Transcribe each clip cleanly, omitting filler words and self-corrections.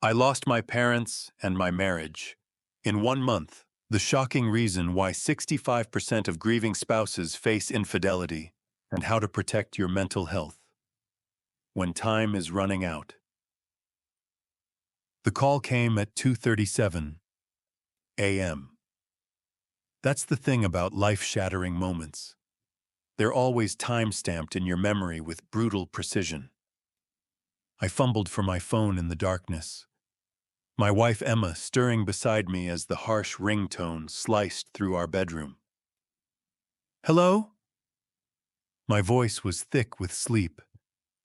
I lost my parents and my marriage. In 1 month, the shocking reason why 65% of grieving spouses face infidelity and how to protect your mental health when time is running out. The call came at 2:37 a.m. That's the thing about life-shattering moments. They're always time-stamped in your memory with brutal precision. I fumbled for my phone in the darkness, my wife Emma stirring beside me as the harsh ringtone sliced through our bedroom. "Hello?" My voice was thick with sleep,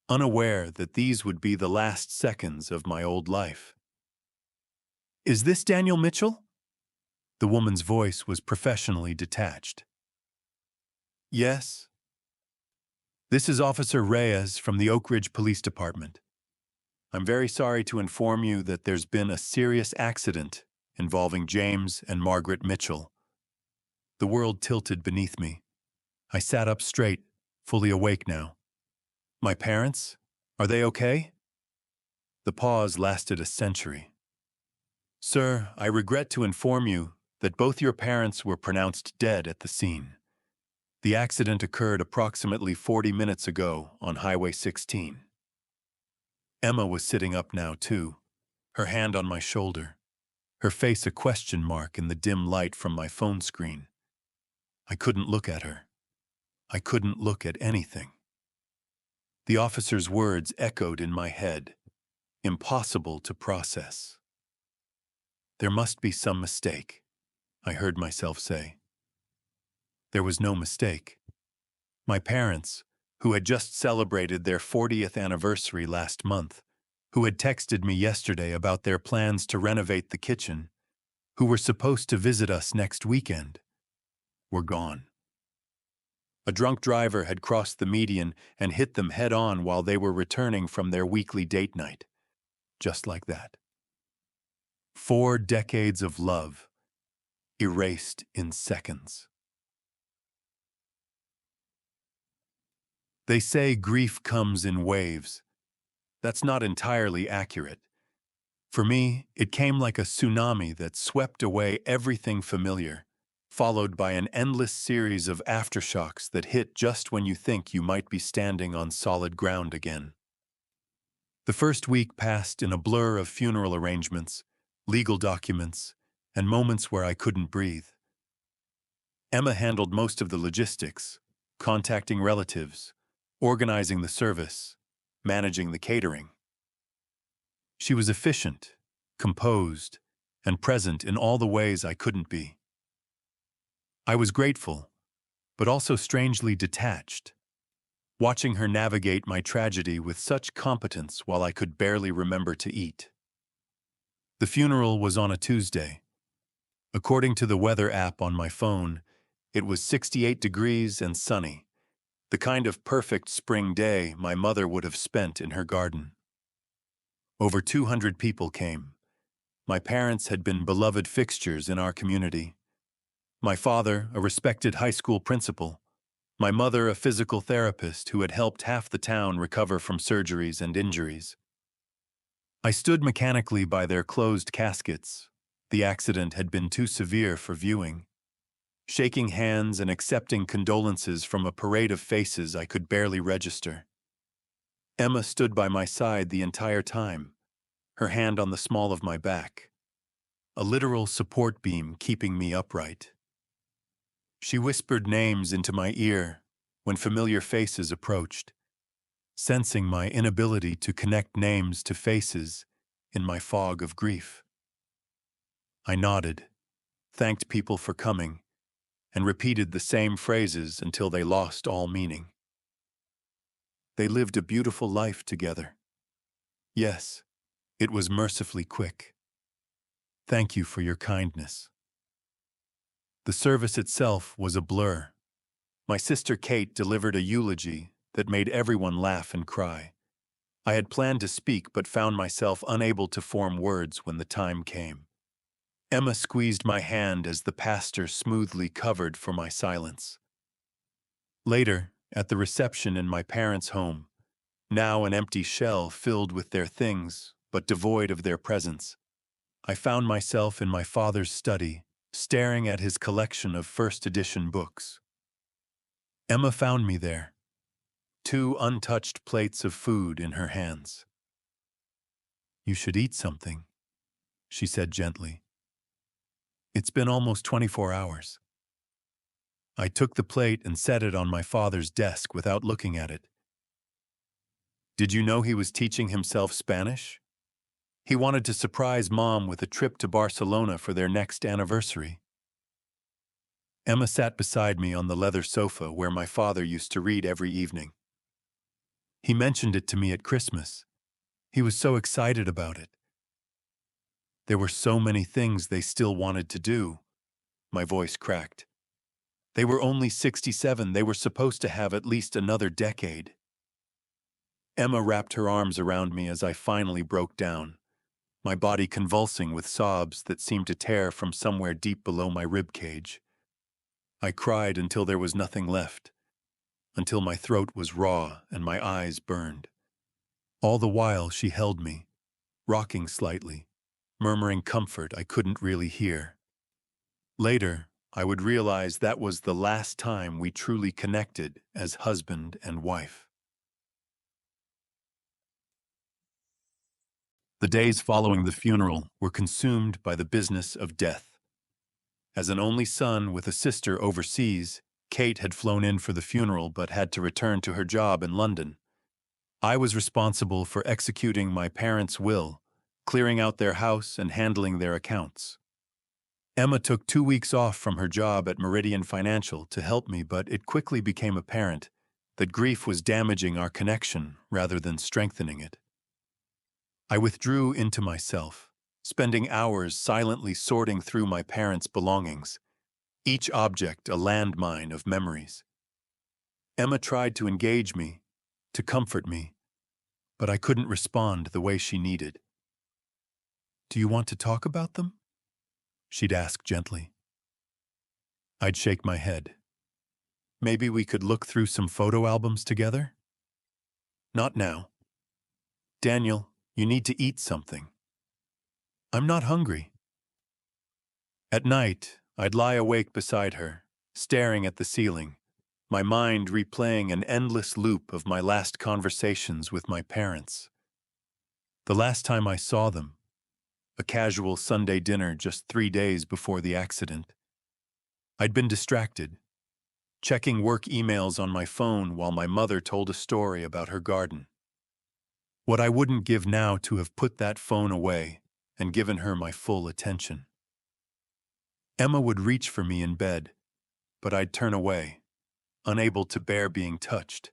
unaware that these would be the last seconds of my old life. "Is this Daniel Mitchell?" The woman's voice was professionally detached. "Yes." "This is Officer Reyes from the Oak Ridge Police Department. I'm very sorry to inform you that there's been a serious accident involving James and Margaret Mitchell." The world tilted beneath me. I sat up straight, fully awake now. "My parents? Are they okay?" The pause lasted a century. "Sir, I regret to inform you that both your parents were pronounced dead at the scene. The accident occurred approximately 40 minutes ago on Highway 16. Emma was sitting up now, too, her hand on my shoulder, her face a question mark in the dim light from my phone screen. I couldn't look at her. I couldn't look at anything. The officer's words echoed in my head, impossible to process. "There must be some mistake," I heard myself say. There was no mistake. My parents, who had just celebrated their 40th anniversary last month, who had texted me yesterday about their plans to renovate the kitchen, who were supposed to visit us next weekend, were gone. A drunk driver had crossed the median and hit them head-on while they were returning from their weekly date night. Just like that. 4 decades of love, erased in seconds. They say grief comes in waves. That's not entirely accurate. For me, it came like a tsunami that swept away everything familiar, followed by an endless series of aftershocks that hit just when you think you might be standing on solid ground again. The first week passed in a blur of funeral arrangements, legal documents, and moments where I couldn't breathe. Emma handled most of the logistics, contacting relatives, organizing the service, managing the catering. She was efficient, composed, and present in all the ways I couldn't be. I was grateful, but also strangely detached, watching her navigate my tragedy with such competence while I could barely remember to eat. The funeral was on a Tuesday. According to the weather app on my phone, it was 68 degrees and sunny, the kind of perfect spring day my mother would have spent in her garden. Over 200 people came. My parents had been beloved fixtures in our community. My father, a respected high school principal. My mother, a physical therapist who had helped half the town recover from surgeries and injuries. I stood mechanically by their closed caskets. The accident had been too severe for viewing. Shaking hands and accepting condolences from a parade of faces I could barely register. Emma stood by my side the entire time, her hand on the small of my back, a literal support beam keeping me upright. She whispered names into my ear when familiar faces approached, sensing my inability to connect names to faces in my fog of grief. I nodded, thanked people for coming, and repeated the same phrases until they lost all meaning. They lived a beautiful life together. Yes, it was mercifully quick. Thank you for your kindness. The service itself was a blur. My sister Kate delivered a eulogy that made everyone laugh and cry. I had planned to speak but found myself unable to form words when the time came. Emma squeezed my hand as the pastor smoothly covered for my silence. Later, at the reception in my parents' home, now an empty shell filled with their things, but devoid of their presence. I found myself in my father's study, staring at his collection of first edition books. Emma found me there, two untouched plates of food in her hands. "You should eat something," she said gently. "It's been almost 24 hours." I took the plate and set it on my father's desk without looking at it. "Did you know he was teaching himself Spanish? He wanted to surprise Mom with a trip to Barcelona for their next anniversary." Emma sat beside me on the leather sofa where my father used to read every evening. "He mentioned it to me at Christmas. He was so excited about it." There were so many things they still wanted to do. My voice cracked. They were only 67. They were supposed to have at least another decade. Emma wrapped her arms around me as I finally broke down, my body convulsing with sobs that seemed to tear from somewhere deep below my rib cage. I cried until there was nothing left, until my throat was raw and my eyes burned. All the while she held me, rocking slightly, murmuring comfort I couldn't really hear. Later, I would realize that was the last time we truly connected as husband and wife. The days following the funeral were consumed by the business of death. As an only son with a sister overseas, Kate had flown in for the funeral but had to return to her job in London. I was responsible for executing my parents' will, clearing out their house and handling their accounts. Emma took 2 weeks off from her job at Meridian Financial to help me, but it quickly became apparent that grief was damaging our connection rather than strengthening it. I withdrew into myself, spending hours silently sorting through my parents' belongings, each object a landmine of memories. Emma tried to engage me, to comfort me, but I couldn't respond the way she needed. "Do you want to talk about them?" she'd ask gently. I'd shake my head. "Maybe we could look through some photo albums together?" "Not now. Daniel, you need to eat something." "I'm not hungry." At night, I'd lie awake beside her, staring at the ceiling, my mind replaying an endless loop of my last conversations with my parents. The last time I saw them, a casual Sunday dinner just 3 days before the accident. I'd been distracted, checking work emails on my phone while my mother told a story about her garden. What I wouldn't give now to have put that phone away and given her my full attention. Emma would reach for me in bed, but I'd turn away, unable to bear being touched,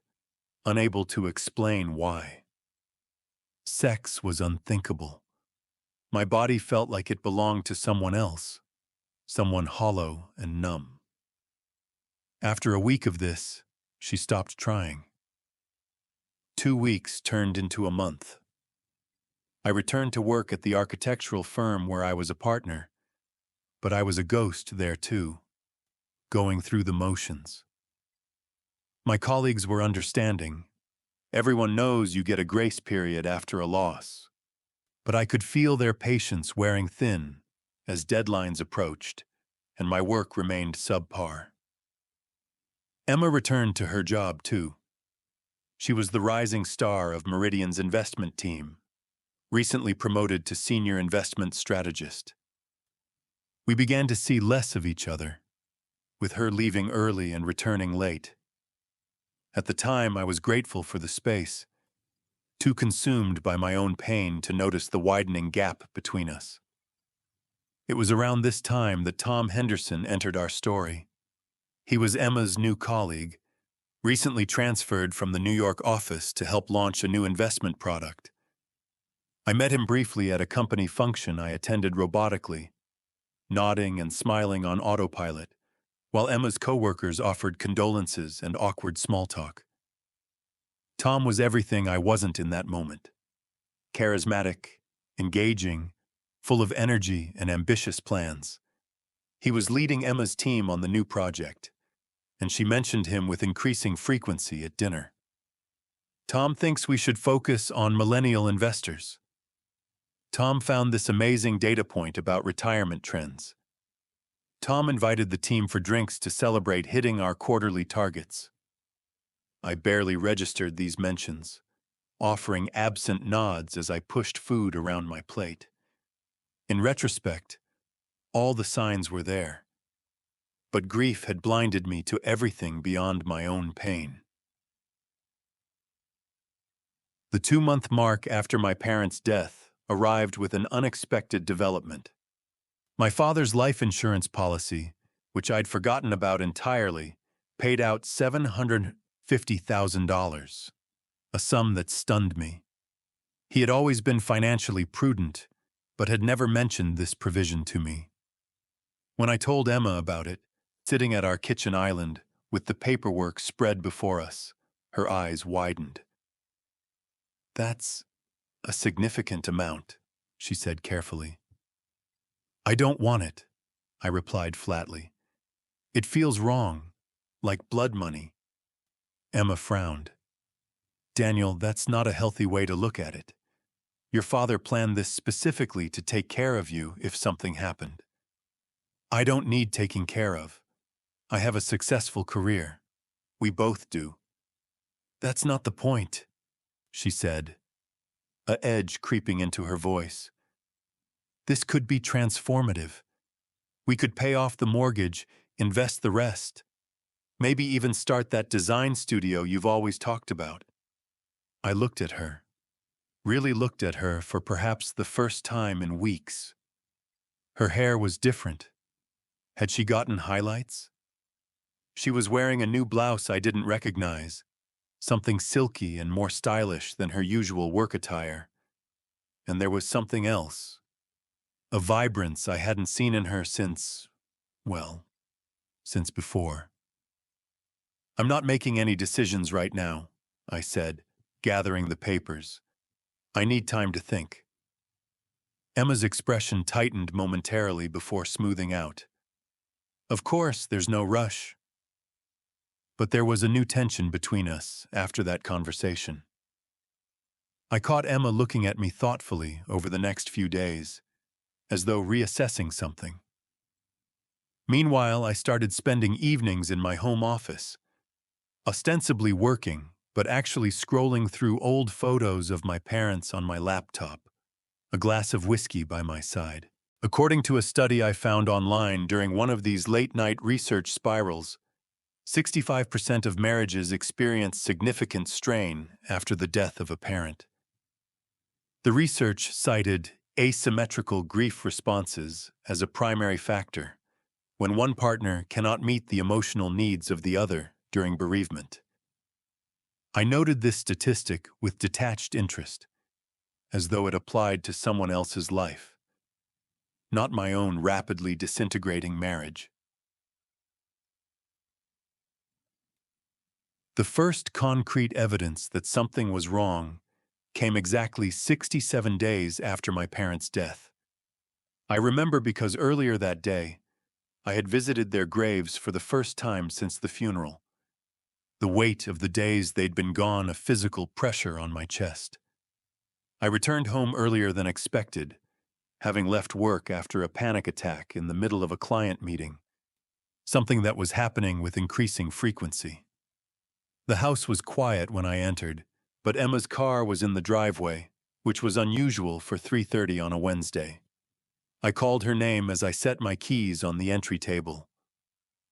unable to explain why. Sex was unthinkable. My body felt like it belonged to someone else, someone hollow and numb. After a week of this, she stopped trying. 2 weeks turned into a month. I returned to work at the architectural firm where I was a partner, but I was a ghost there too, going through the motions. My colleagues were understanding. Everyone knows you get a grace period after a loss. But I could feel their patience wearing thin as deadlines approached, and my work remained subpar. Emma returned to her job too. She was the rising star of Meridian's investment team, recently promoted to senior investment strategist. We began to see less of each other, with her leaving early and returning late. At the time, I was grateful for the space, too consumed by my own pain to notice the widening gap between us. It was around this time that Tom Henderson entered our story. He was Emma's new colleague, recently transferred from the New York office to help launch a new investment product. I met him briefly at a company function I attended robotically, nodding and smiling on autopilot, while Emma's coworkers offered condolences and awkward small talk. Tom was everything I wasn't in that moment. Charismatic, engaging, full of energy and ambitious plans. He was leading Emma's team on the new project, and she mentioned him with increasing frequency at dinner. "Tom thinks we should focus on millennial investors." Tom found this amazing data point about retirement trends. Tom invited the team for drinks to celebrate hitting our quarterly targets. I barely registered these mentions, offering absent nods as I pushed food around my plate. In retrospect, all the signs were there, but grief had blinded me to everything beyond my own pain. The 2-month mark after my parents' death arrived with an unexpected development. My father's life insurance policy, which I'd forgotten about entirely, paid out $750,000, a sum that stunned me. He had always been financially prudent, but had never mentioned this provision to me. When I told Emma about it, sitting at our kitchen island with the paperwork spread before us, her eyes widened. "That's a significant amount," she said carefully. "I don't want it," I replied flatly. "It feels wrong, like blood money." Emma frowned. "Daniel, that's not a healthy way to look at it. Your father planned this specifically to take care of you if something happened." "I don't need taking care of. I have a successful career. We both do." "That's not the point," she said, a edge creeping into her voice. "This could be transformative. We could pay off the mortgage, invest the rest, maybe even start that design studio you've always talked about." I looked at her, really looked at her for perhaps the first time in weeks. Her hair was different. Had she gotten highlights? She was wearing a new blouse I didn't recognize, something silky and more stylish than her usual work attire. And there was something else, a vibrance I hadn't seen in her since before. "I'm not making any decisions right now," I said, gathering the papers. "I need time to think." Emma's expression tightened momentarily before smoothing out. "Of course, there's no rush." But there was a new tension between us after that conversation. I caught Emma looking at me thoughtfully over the next few days, as though reassessing something. Meanwhile, I started spending evenings in my home office, ostensibly working, but actually scrolling through old photos of my parents on my laptop, a glass of whiskey by my side. According to a study I found online during one of these late-night research spirals, 65% of marriages experience significant strain after the death of a parent. The research cited asymmetrical grief responses as a primary factor when one partner cannot meet the emotional needs of the other during bereavement. I noted this statistic with detached interest, as though it applied to someone else's life, not my own rapidly disintegrating marriage. The first concrete evidence that something was wrong came exactly 67 days after my parents' death. I remember because earlier that day, I had visited their graves for the first time since the funeral. The weight of the days they'd been gone a physical pressure on my chest. I returned home earlier than expected, having left work after a panic attack in the middle of a client meeting, something that was happening with increasing frequency. The house was quiet when I entered, but Emma's car was in the driveway, which was unusual for 3:30 on a Wednesday. I called her name as I set my keys on the entry table.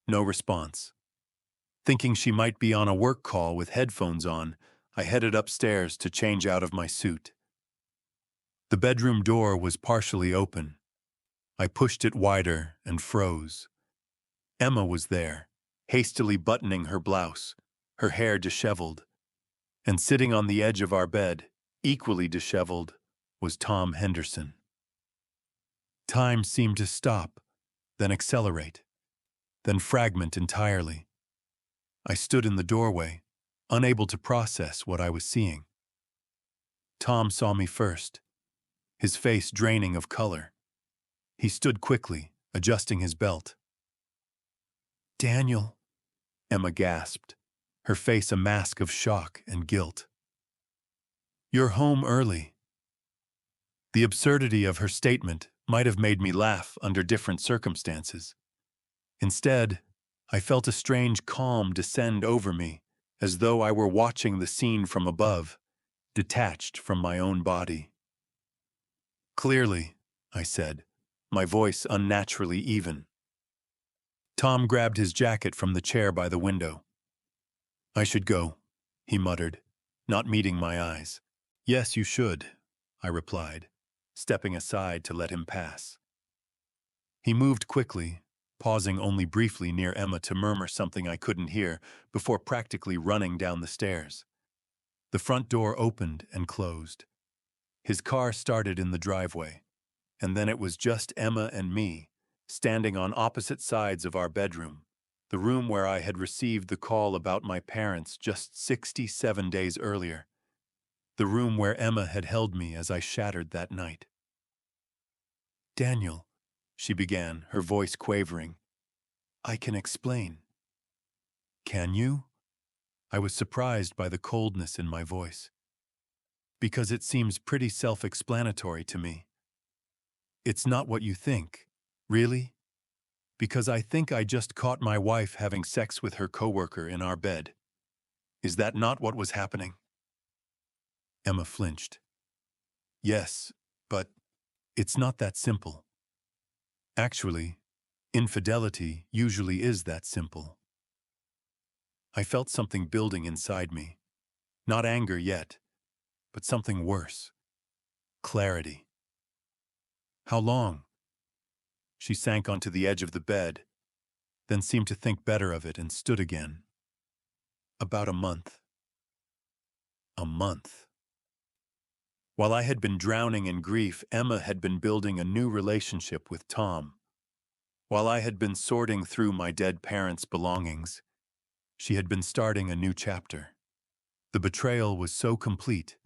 No response. Thinking she might be on a work call with headphones on, I headed upstairs to change out of my suit. The bedroom door was partially open. I pushed it wider and froze. Emma was there, hastily buttoning her blouse, her hair disheveled. And sitting on the edge of our bed, equally disheveled, was Tom Henderson. Time seemed to stop, then accelerate, then fragment entirely. I stood in the doorway, unable to process what I was seeing. Tom saw me first, his face draining of color. He stood quickly, adjusting his belt. "Daniel," Emma gasped, her face a mask of shock and guilt. "You're home early." The absurdity of her statement might have made me laugh under different circumstances. Instead, I felt a strange calm descend over me, as though I were watching the scene from above, detached from my own body. "Clearly," I said, my voice unnaturally even. Tom grabbed his jacket from the chair by the window. "I should go," he muttered, not meeting my eyes. "Yes, you should," I replied, stepping aside to let him pass. He moved quickly, pausing only briefly near Emma to murmur something I couldn't hear before practically running down the stairs. The front door opened and closed. His car started in the driveway, and then it was just Emma and me, standing on opposite sides of our bedroom, the room where I had received the call about my parents just 67 days earlier, the room where Emma had held me as I shattered that night. "Daniel," she began, her voice quavering, "I can explain." "Can you?" I was surprised by the coldness in my voice. "Because it seems pretty self-explanatory to me." "It's not what you think, really? Because I think I just caught my wife having sex with her coworker in our bed. Is that not what was happening?" Emma flinched. "Yes, but it's not that simple. Actually, infidelity usually is that simple." I felt something building inside me. Not anger yet, but something worse. Clarity. "How long?" She sank onto the edge of the bed, then seemed to think better of it and stood again. "About a month." A month. While I had been drowning in grief, Emma had been building a new relationship with Tom. While I had been sorting through my dead parents' belongings, she had been starting a new chapter. The betrayal was so complete,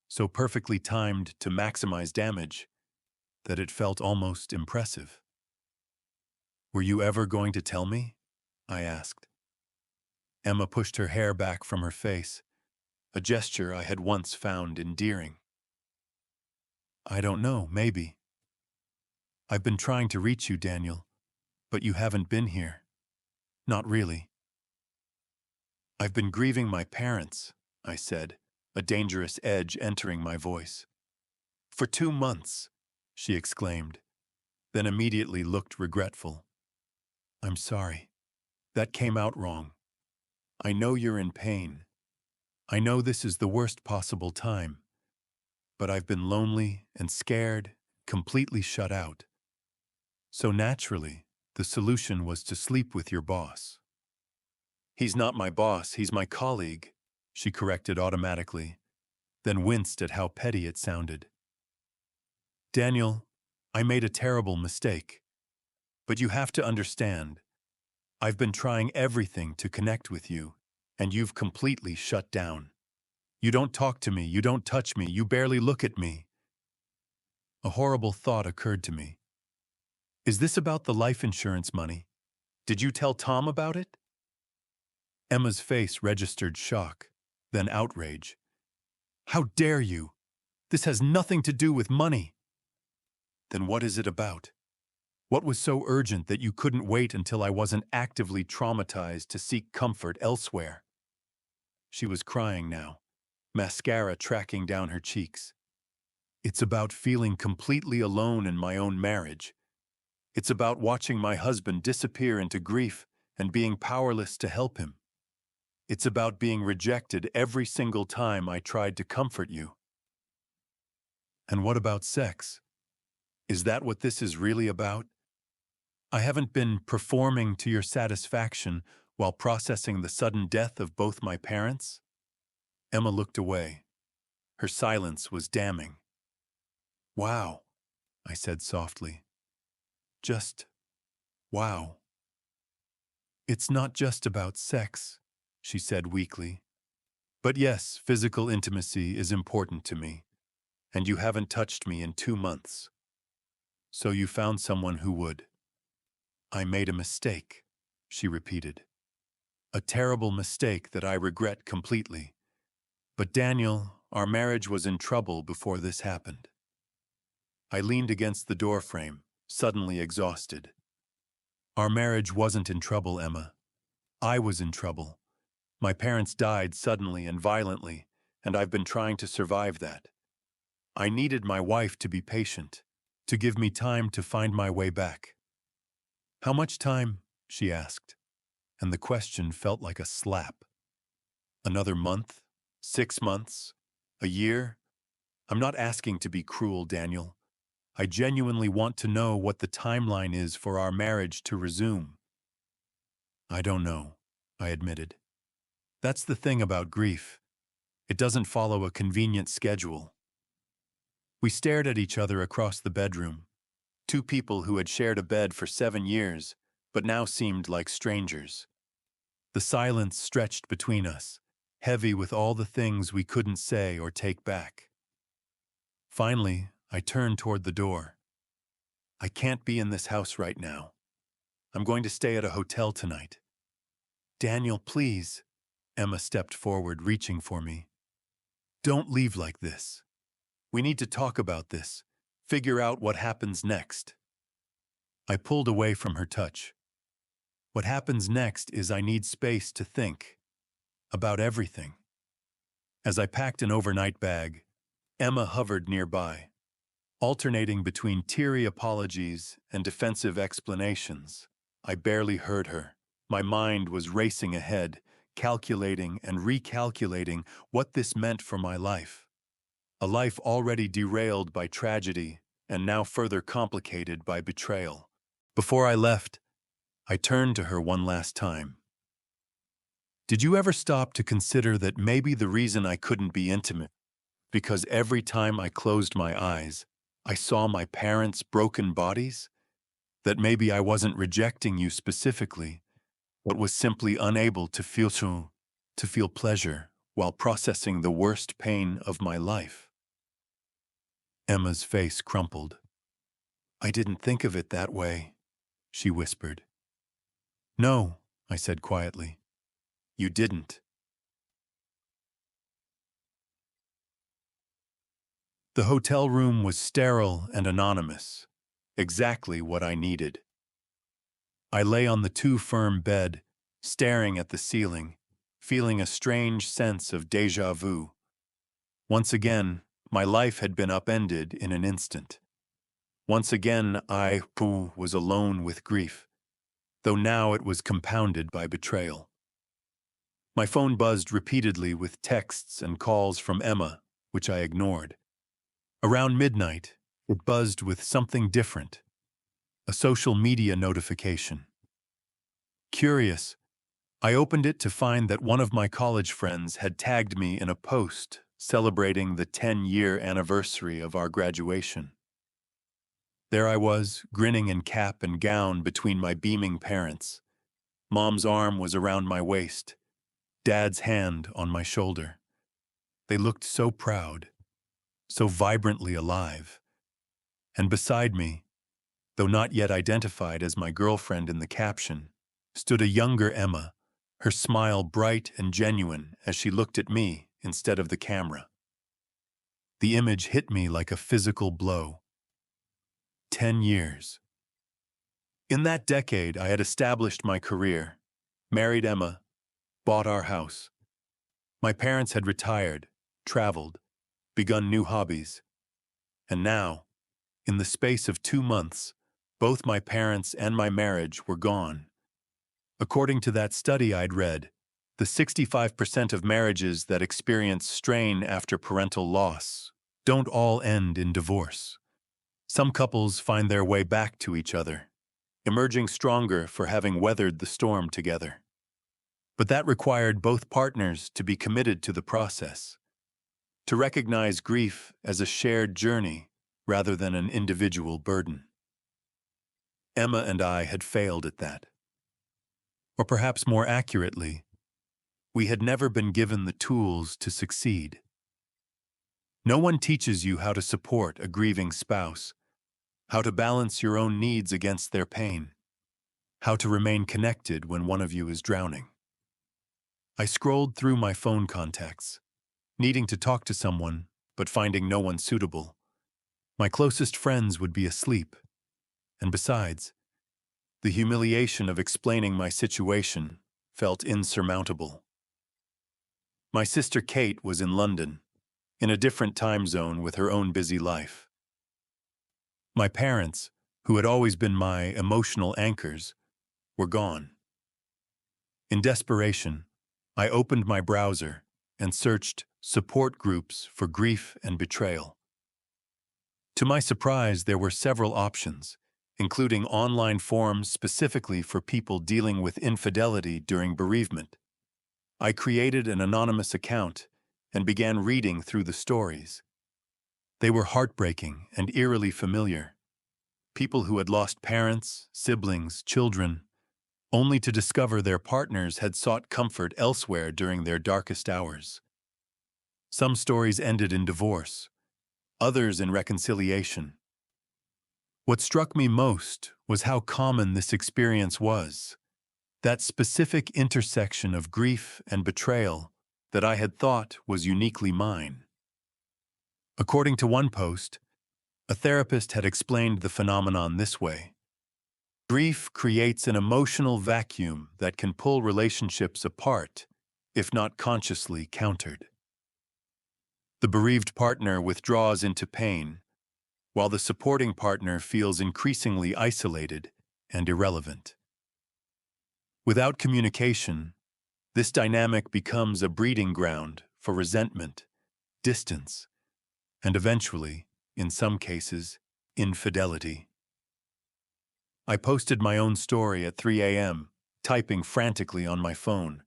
so perfectly timed to maximize damage, that it felt almost impressive. "Were you ever going to tell me?" I asked. Emma pushed her hair back from her face, a gesture I had once found endearing. "I don't know, maybe. I've been trying to reach you, Daniel, but you haven't been here. Not really." "I've been grieving my parents," I said, a dangerous edge entering my voice. "For 2 months," she exclaimed, then immediately looked regretful. "I'm sorry. That came out wrong. I know you're in pain. I know this is the worst possible time. But I've been lonely and scared, completely shut out. So naturally, the solution was to sleep with your boss." "He's not my boss, he's my colleague," she corrected automatically, then winced at how petty it sounded. "Daniel, I made a terrible mistake. But you have to understand, I've been trying everything to connect with you, and you've completely shut down. You don't talk to me, you don't touch me, you barely look at me." A horrible thought occurred to me. "Is this about the life insurance money? Did you tell Tom about it?" Emma's face registered shock, then outrage. "How dare you? This has nothing to do with money." "Then what is it about? What was so urgent that you couldn't wait until I wasn't actively traumatized to seek comfort elsewhere?" She was crying now, mascara tracking down her cheeks. "It's about feeling completely alone in my own marriage. It's about watching my husband disappear into grief and being powerless to help him. It's about being rejected every single time I tried to comfort you." "And what about sex? Is that what this is really about? I haven't been performing to your satisfaction while processing the sudden death of both my parents?" Emma looked away. Her silence was damning. "Wow," I said softly. "Just wow." "It's not just about sex," she said weakly. "But yes, physical intimacy is important to me, and you haven't touched me in 2 months. So you found someone who would." "I made a mistake," she repeated. "A terrible mistake that I regret completely. But Daniel, our marriage was in trouble before this happened." I leaned against the doorframe, suddenly exhausted. Our marriage wasn't in trouble, Emma. I was in trouble. My parents died suddenly and violently, and I've been trying to survive that. I needed my wife to be patient, to give me time to find my way back. How much time? She asked, and the question felt like a slap. Another month? 6 months? A year? I'm not asking to be cruel, Daniel. I genuinely want to know what the timeline is for our marriage to resume. I don't know, I admitted. That's the thing about grief. It doesn't follow a convenient schedule. We stared at each other across the bedroom, two people who had shared a bed for 7 years, but now seemed like strangers. The silence stretched between us, heavy with all the things we couldn't say or take back. Finally, I turned toward the door. I can't be in this house right now. I'm going to stay at a hotel tonight. Daniel, please. Emma stepped forward, reaching for me. Don't leave like this. We need to talk about this, figure out what happens next. I pulled away from her touch. What happens next is I need space to think about everything. As I packed an overnight bag, Emma hovered nearby, alternating between teary apologies and defensive explanations. I barely heard her. My mind was racing ahead, calculating and recalculating what this meant for my life. A life already derailed by tragedy and now further complicated by betrayal. Before I left, I turned to her one last time. Did you ever stop to consider that maybe the reason I couldn't be intimate, because every time I closed my eyes, I saw my parents' broken bodies? That maybe I wasn't rejecting you specifically, but was simply unable to feel pleasure while processing the worst pain of my life? Emma's face crumpled. I didn't think of it that way, she whispered. No, I said quietly. You didn't. The hotel room was sterile and anonymous, exactly what I needed. I lay on the too-firm bed, staring at the ceiling, feeling a strange sense of déjà vu. Once again, my life had been upended in an instant. Once again, I was alone with grief, though now it was compounded by betrayal. My phone buzzed repeatedly with texts and calls from Emma, which I ignored. Around midnight, it buzzed with something different, a social media notification. Curious, I opened it to find that one of my college friends had tagged me in a post celebrating the 10-year anniversary of our graduation. There I was, grinning in cap and gown between my beaming parents. Mom's arm was around my waist, Dad's hand on my shoulder. They looked so proud, so vibrantly alive. And beside me, though not yet identified as my girlfriend in the caption, stood a younger Emma, her smile bright and genuine as she looked at me instead of the camera. The image hit me like a physical blow. 10 years. In that decade, I had established my career, married Emma, bought our house. My parents had retired, traveled, begun new hobbies. And now, in the space of 2 months, both my parents and my marriage were gone. According to that study I'd read, the 65% of marriages that experience strain after parental loss don't all end in divorce. Some couples find their way back to each other, emerging stronger for having weathered the storm together. But that required both partners to be committed to the process, to recognize grief as a shared journey rather than an individual burden. Emma and I had failed at that. Or perhaps more accurately, we had never been given the tools to succeed. No one teaches you how to support a grieving spouse, how to balance your own needs against their pain, how to remain connected when one of you is drowning. I scrolled through my phone contacts, needing to talk to someone, but finding no one suitable. My closest friends would be asleep, and besides, the humiliation of explaining my situation felt insurmountable. My sister Kate was in London, in a different time zone with her own busy life. My parents, who had always been my emotional anchors, were gone. In desperation, I opened my browser and searched support groups for grief and betrayal. To my surprise, there were several options, including online forums specifically for people dealing with infidelity during bereavement. I created an anonymous account and began reading through the stories. They were heartbreaking and eerily familiar. People who had lost parents, siblings, children, only to discover their partners had sought comfort elsewhere during their darkest hours. Some stories ended in divorce, others in reconciliation. What struck me most was how common this experience was, that specific intersection of grief and betrayal that I had thought was uniquely mine. According to one post, a therapist had explained the phenomenon this way: grief creates an emotional vacuum that can pull relationships apart, if not consciously countered. The bereaved partner withdraws into pain, while the supporting partner feels increasingly isolated and irrelevant. Without communication, this dynamic becomes a breeding ground for resentment, distance, and eventually, in some cases, infidelity. I posted my own story at 3 a.m., typing frantically on my phone,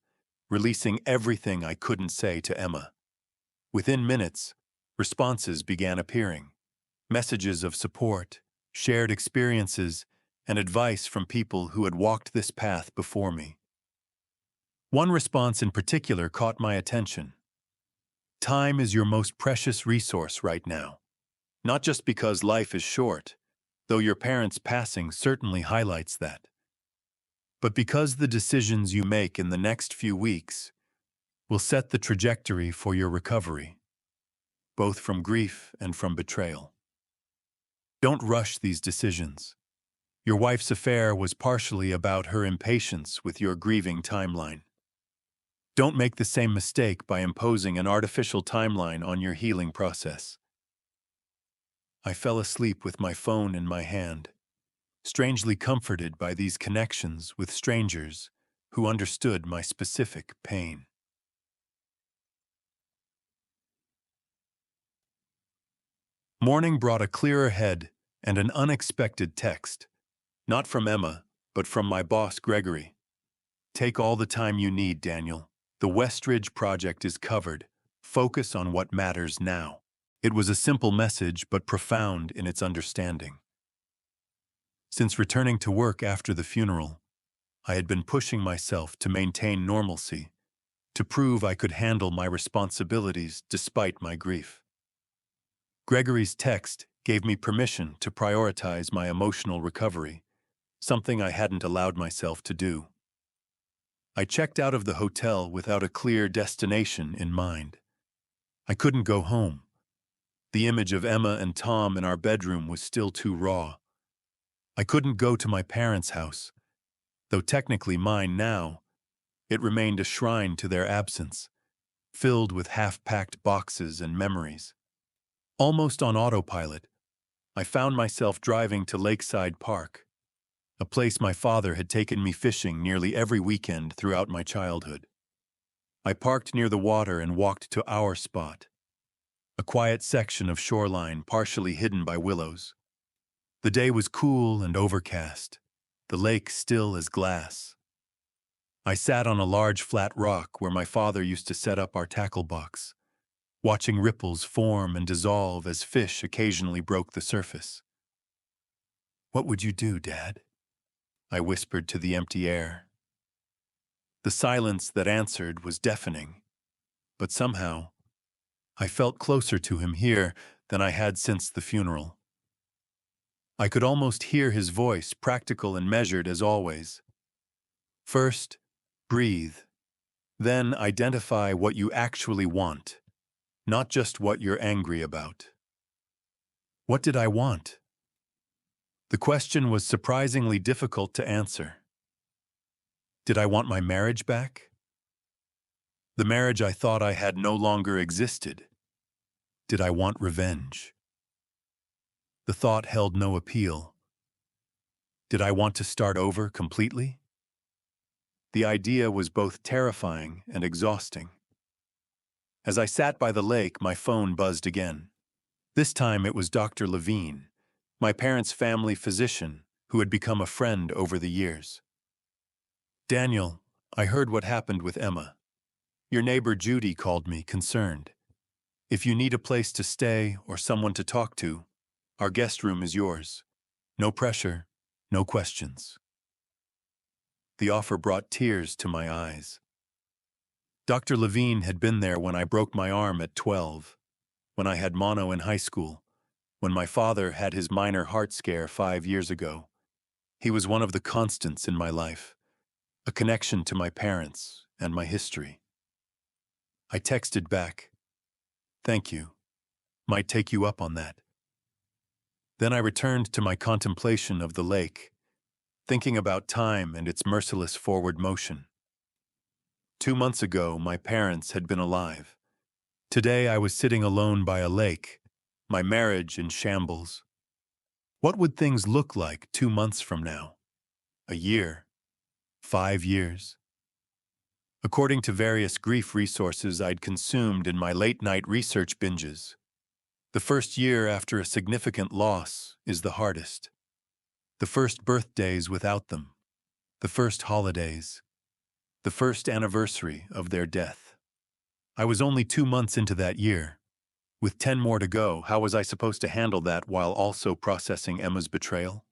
releasing everything I couldn't say to Emma. Within minutes, responses began appearing, messages of support, shared experiences, and advice from people who had walked this path before me. One response in particular caught my attention. Time is your most precious resource right now, not just because life is short, though your parents' passing certainly highlights that, but because the decisions you make in the next few weeks will set the trajectory for your recovery, both from grief and from betrayal. Don't rush these decisions. Your wife's affair was partially about her impatience with your grieving timeline. Don't make the same mistake by imposing an artificial timeline on your healing process. I fell asleep with my phone in my hand, strangely comforted by these connections with strangers who understood my specific pain. Morning brought a clearer head and an unexpected text, not from Emma, but from my boss, Gregory. Take all the time you need, Daniel. The Westridge project is covered. Focus on what matters now. It was a simple message, but profound in its understanding. Since returning to work after the funeral, I had been pushing myself to maintain normalcy, to prove I could handle my responsibilities despite my grief. Gregory's text gave me permission to prioritize my emotional recovery, something I hadn't allowed myself to do. I checked out of the hotel without a clear destination in mind. I couldn't go home. The image of Emma and Tom in our bedroom was still too raw. I couldn't go to my parents' house. Though technically mine now, it remained a shrine to their absence, filled with half-packed boxes and memories. Almost on autopilot, I found myself driving to Lakeside Park, a place my father had taken me fishing nearly every weekend throughout my childhood. I parked near the water and walked to our spot, a quiet section of shoreline partially hidden by willows. The day was cool and overcast, the lake still as glass. I sat on a large flat rock where my father used to set up our tackle box, watching ripples form and dissolve as fish occasionally broke the surface. "What would you do, Dad?" I whispered to the empty air. The silence that answered was deafening, but somehow I felt closer to him here than I had since the funeral. I could almost hear his voice, practical and measured as always. First, breathe. Then identify what you actually want, not just what you're angry about. What did I want? The question was surprisingly difficult to answer. Did I want my marriage back? The marriage I thought I had no longer existed. Did I want revenge? The thought held no appeal. Did I want to start over completely? The idea was both terrifying and exhausting. As I sat by the lake, my phone buzzed again. This time it was Dr. Levine, my parents' family physician, who had become a friend over the years. Daniel, I heard what happened with Emma. Your neighbor Judy called me, concerned. If you need a place to stay or someone to talk to, our guest room is yours. No pressure, no questions. The offer brought tears to my eyes. Dr. Levine had been there when I broke my arm at 12, when I had mono in high school, when my father had his minor heart scare 5 years ago. He was one of the constants in my life, a connection to my parents and my history. I texted back, "Thank you. Might take you up on that." Then I returned to my contemplation of the lake, thinking about time and its merciless forward motion. 2 months ago, my parents had been alive. Today, I was sitting alone by a lake, my marriage in shambles. What would things look like 2 months from now? A year? 5 years? According to various grief resources I'd consumed in my late-night research binges, the first year after a significant loss is the hardest. The first birthdays without them, the first holidays, the first anniversary of their death. I was only 2 months into that year. With 10 more to go, how was I supposed to handle that while also processing Emma's betrayal?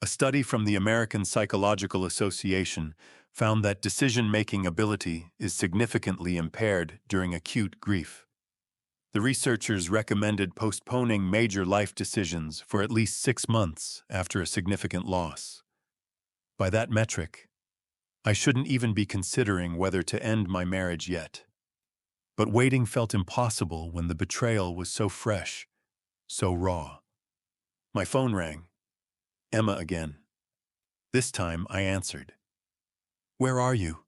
A study from the American Psychological Association found that decision-making ability is significantly impaired during acute grief. The researchers recommended postponing major life decisions for at least 6 months after a significant loss. By that metric, I shouldn't even be considering whether to end my marriage yet. But waiting felt impossible when the betrayal was so fresh, so raw. My phone rang. Emma again. This time I answered. "Where are you?"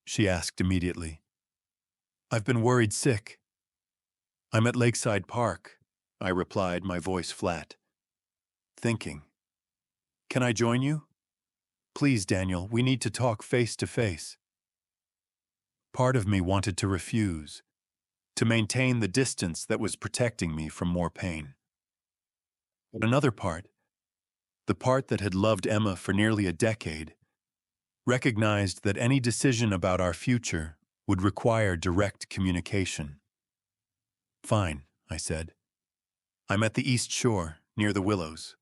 she asked immediately. "I've been worried sick." "I'm at Lakeside Park," I replied, my voice flat. Thinking. "Can I join you?" "Please, Daniel, we need to talk face to face." Part of me wanted to refuse, to maintain the distance that was protecting me from more pain. But another part, the part that had loved Emma for nearly a decade, recognized that any decision about our future would require direct communication. "Fine," I said. "I'm at the East Shore, near the Willows."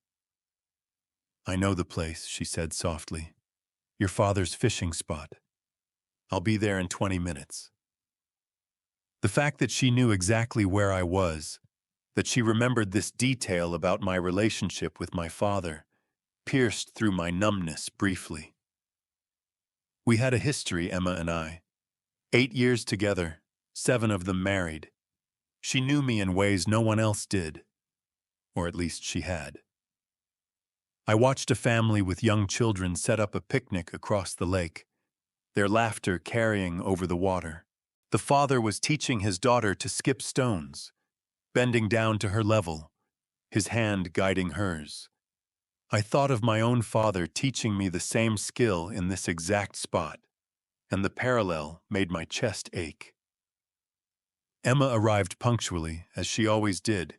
"I know the place," she said softly. "Your father's fishing spot. I'll be there in 20 minutes. The fact that she knew exactly where I was, that she remembered this detail about my relationship with my father, pierced through my numbness briefly. We had a history, Emma and I. 8 years together, 7 of them married. She knew me in ways no one else did, or at least she had. I watched a family with young children set up a picnic across the lake, their laughter carrying over the water. The father was teaching his daughter to skip stones, bending down to her level, his hand guiding hers. I thought of my own father teaching me the same skill in this exact spot, and the parallel made my chest ache. Emma arrived punctually, as she always did.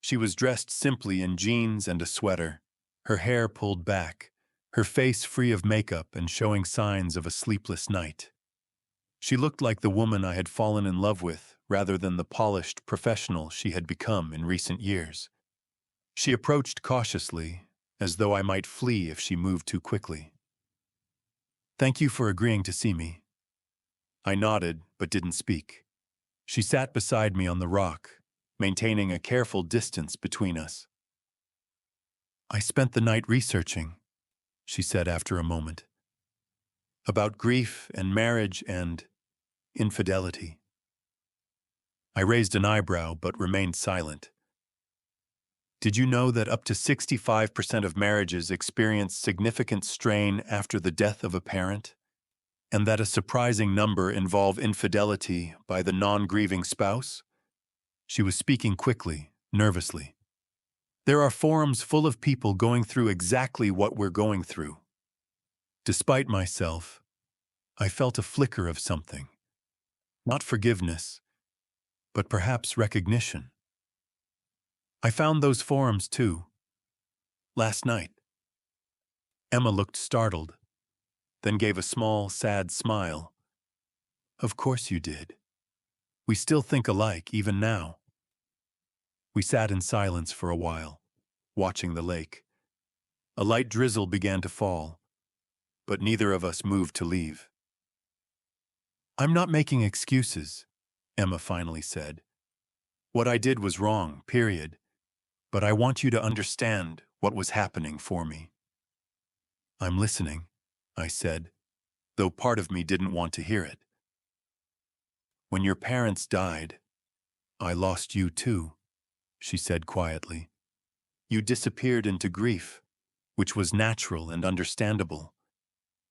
She was dressed simply in jeans and a sweater, her hair pulled back, her face free of makeup and showing signs of a sleepless night. She looked like the woman I had fallen in love with, rather than the polished professional she had become in recent years. She approached cautiously, as though I might flee if she moved too quickly. "Thank you for agreeing to see me." I nodded, but didn't speak. She sat beside me on the rock, maintaining a careful distance between us. "I spent the night researching," she said after a moment, "about grief and marriage and infidelity." I raised an eyebrow but remained silent. Did you know that up to 65% of marriages experience significant strain after the death of a parent? And that a surprising number involve infidelity by the non-grieving spouse? She was speaking quickly, nervously. There are forums full of people going through exactly what we're going through. Despite myself, I felt a flicker of something. Not forgiveness, but perhaps recognition. I found those forums too. Last night. Emma looked startled, then gave a small, sad smile. Of course you did. We still think alike, even now. We sat in silence for a while, watching the lake. A light drizzle began to fall, but neither of us moved to leave. I'm not making excuses, Emma finally said. What I did was wrong, period. But I want you to understand what was happening for me. I'm listening, I said, though part of me didn't want to hear it. When your parents died, I lost you too, she said quietly. You disappeared into grief, which was natural and understandable.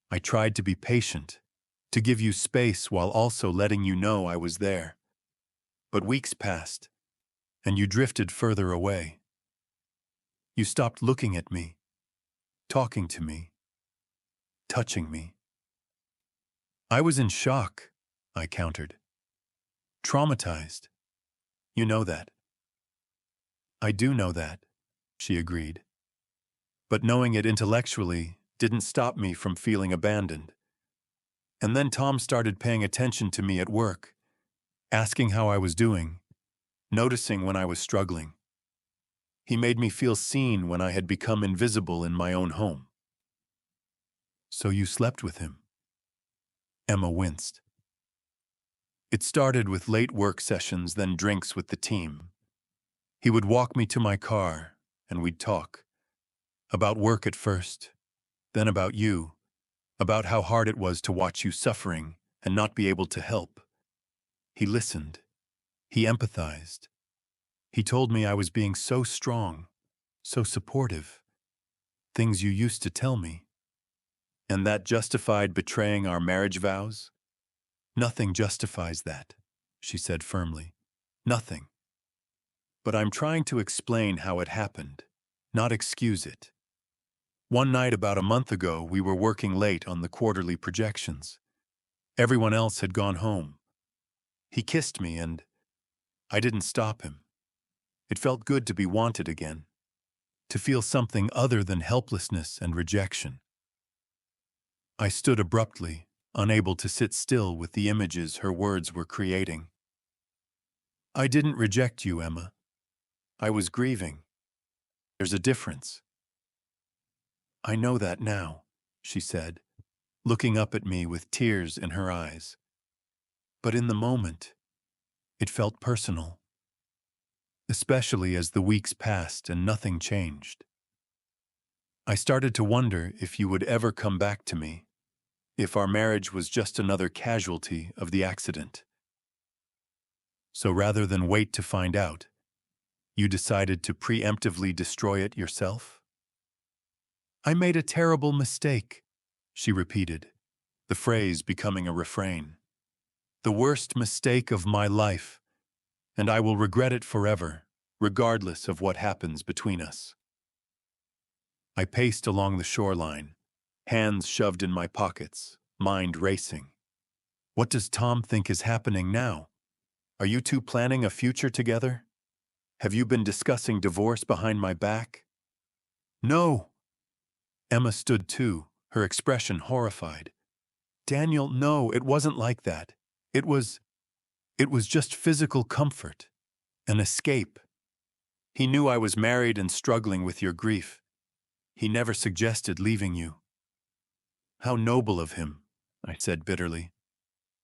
I tried to be patient, to give you space while also letting you know I was there. But weeks passed, and you drifted further away. You stopped looking at me, talking to me, touching me. I was in shock, I countered. Traumatized. You know that. I do know that, she agreed. But knowing it intellectually didn't stop me from feeling abandoned. And then Tom started paying attention to me at work, asking how I was doing, noticing when I was struggling. He made me feel seen when I had become invisible in my own home. So you slept with him? Emma winced. It started with late work sessions, then drinks with the team. He would walk me to my car, and we'd talk. About work at first, then about you, about how hard it was to watch you suffering and not be able to help. He listened. He empathized. He told me I was being so strong, so supportive. Things you used to tell me. And that justified betraying our marriage vows? Nothing justifies that, she said firmly. Nothing. But I'm trying to explain how it happened, not excuse it. One night about a month ago, we were working late on the quarterly projections. Everyone else had gone home. He kissed me and I didn't stop him. It felt good to be wanted again, to feel something other than helplessness and rejection. I stood abruptly, unable to sit still with the images her words were creating. I didn't reject you, Emma. I was grieving. There's a difference. I know that now, she said, looking up at me with tears in her eyes. But in the moment, it felt personal, especially as the weeks passed and nothing changed. I started to wonder if you would ever come back to me, if our marriage was just another casualty of the accident. So rather than wait to find out, you decided to preemptively destroy it yourself? I made a terrible mistake, she repeated, the phrase becoming a refrain. The worst mistake of my life, and I will regret it forever, regardless of what happens between us. I paced along the shoreline, hands shoved in my pockets, mind racing. What does Tom think is happening now? Are you two planning a future together? Have you been discussing divorce behind my back? No. Emma stood too, her expression horrified. Daniel, no, it wasn't like that. It was just physical comfort, an escape. He knew I was married and struggling with your grief. He never suggested leaving you. How noble of him, I said bitterly.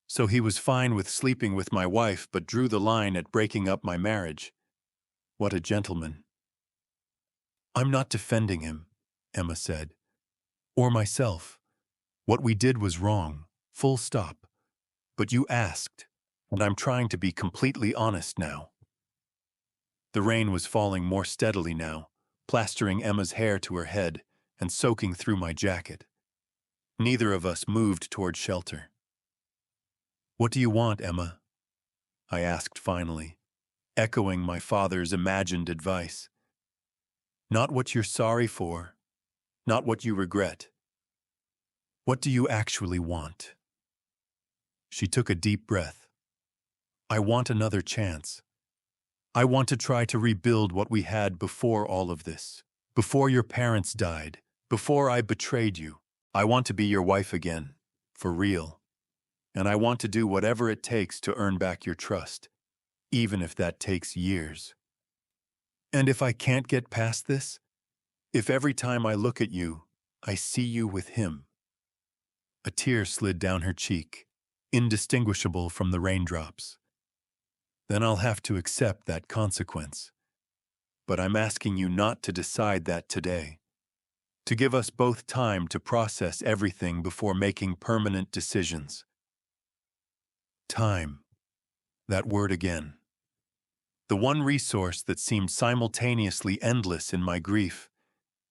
So he was fine with sleeping with my wife, but drew the line at breaking up my marriage. What a gentleman. I'm not defending him, Emma said. Or myself. What we did was wrong, full stop. But you asked, and I'm trying to be completely honest now. The rain was falling more steadily now, plastering Emma's hair to her head and soaking through my jacket. Neither of us moved toward shelter. "What do you want, Emma?" I asked finally, echoing my father's imagined advice. "Not what you're sorry for, not what you regret. What do you actually want?" She took a deep breath. "I want another chance. I want to try to rebuild what we had before all of this, before your parents died, before I betrayed you. I want to be your wife again, for real. And I want to do whatever it takes to earn back your trust, even if that takes years. And if I can't get past this, if every time I look at you, I see you with him." A tear slid down her cheek, indistinguishable from the raindrops. "Then I'll have to accept that consequence. But I'm asking you not to decide that today. To give us both time to process everything before making permanent decisions." Time. That word again. The one resource that seemed simultaneously endless in my grief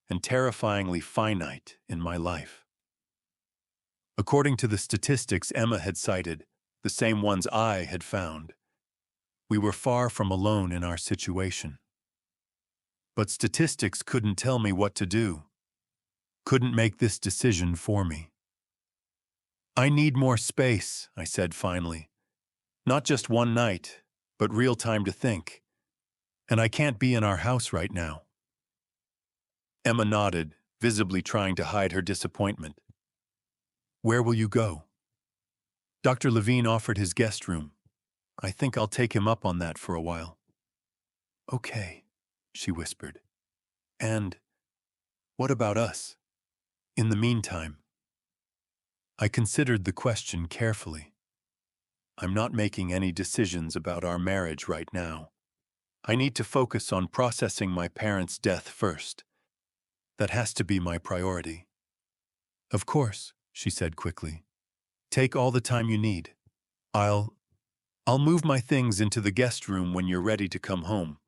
and terrifyingly finite in my life. According to the statistics Emma had cited, the same ones I had found, we were far from alone in our situation. But statistics couldn't tell me what to do, couldn't make this decision for me. "I need more space," I said finally. "Not just one night, but real time to think. And I can't be in our house right now." Emma nodded, visibly trying to hide her disappointment. "Where will you go?" "Dr. Levine offered his guest room. I think I'll take him up on that for a while." "Okay," she whispered. "And what about us? In the meantime?" I considered the question carefully. I'm not making any decisions about our marriage right now. I need to focus on processing my parents' death first. That has to be my priority. "Of course," she said quickly. "Take all the time you need. I'll move my things into the guest room when you're ready to come home.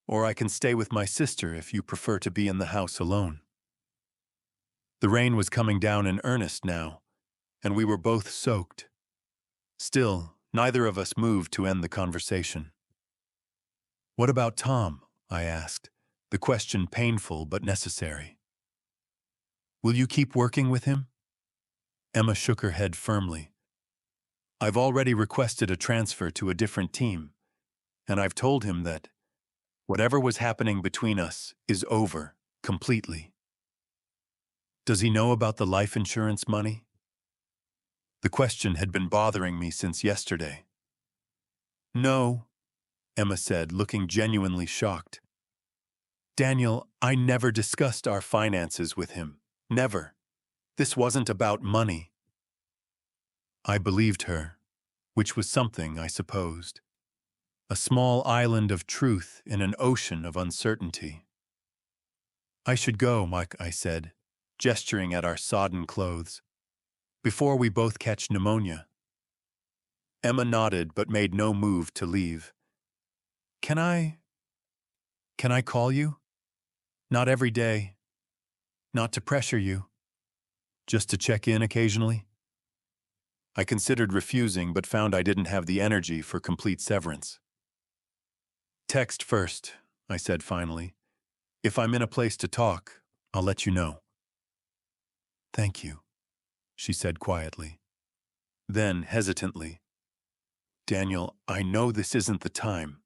Or I can stay with my sister if you prefer to be in the house alone." The rain was coming down in earnest now, and we were both soaked. Still, neither of us moved to end the conversation. "What about Tom?" I asked, the question painful but necessary. "Will you keep working with him?" Emma shook her head firmly. "I've already requested a transfer to a different team, and I've told him that whatever was happening between us is over, completely." "Does he know about the life insurance money?" The question had been bothering me since yesterday. "No," Emma said, looking genuinely shocked. "Daniel, I never discussed our finances with him. Never. This wasn't about money." I believed her, which was something, I supposed. A small island of truth in an ocean of uncertainty. "I should go," Mike, I said, gesturing at our sodden clothes, "before we both catch pneumonia." Emma nodded but made no move to leave. Can I call you? Not every day. Not to pressure you. Just to check in occasionally?" I considered refusing but found I didn't have the energy for complete severance. "Text first," I said finally. "If I'm in a place to talk, I'll let you know." "Thank you," she said quietly. Then, hesitantly, "Daniel, I know this isn't the time,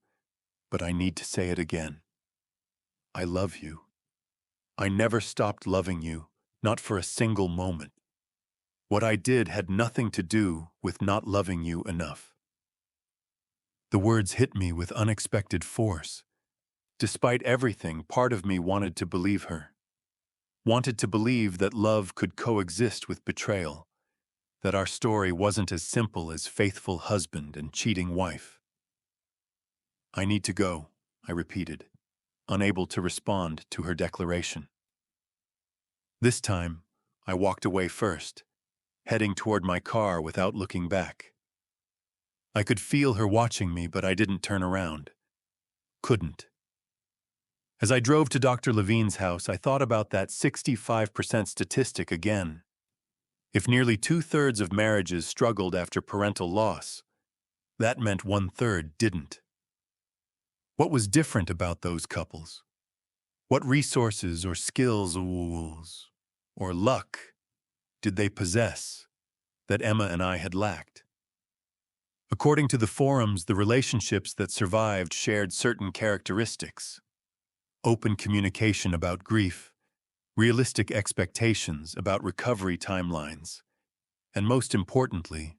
but I need to say it again. I love you. I never stopped loving you, not for a single moment. What I did had nothing to do with not loving you enough." The words hit me with unexpected force. Despite everything, part of me wanted to believe her. Wanted to believe that love could coexist with betrayal, that our story wasn't as simple as faithful husband and cheating wife. "I need to go," I repeated, unable to respond to her declaration. This time, I walked away first, heading toward my car without looking back. I could feel her watching me, but I didn't turn around. Couldn't. As I drove to Dr. Levine's house, I thought about that 65% statistic again. If nearly two-thirds of marriages struggled after parental loss, that meant one-third didn't. What was different about those couples? What resources or skills or luck did they possess that Emma and I had lacked? According to the forums, the relationships that survived shared certain characteristics: open communication about grief, realistic expectations about recovery timelines, and most importantly,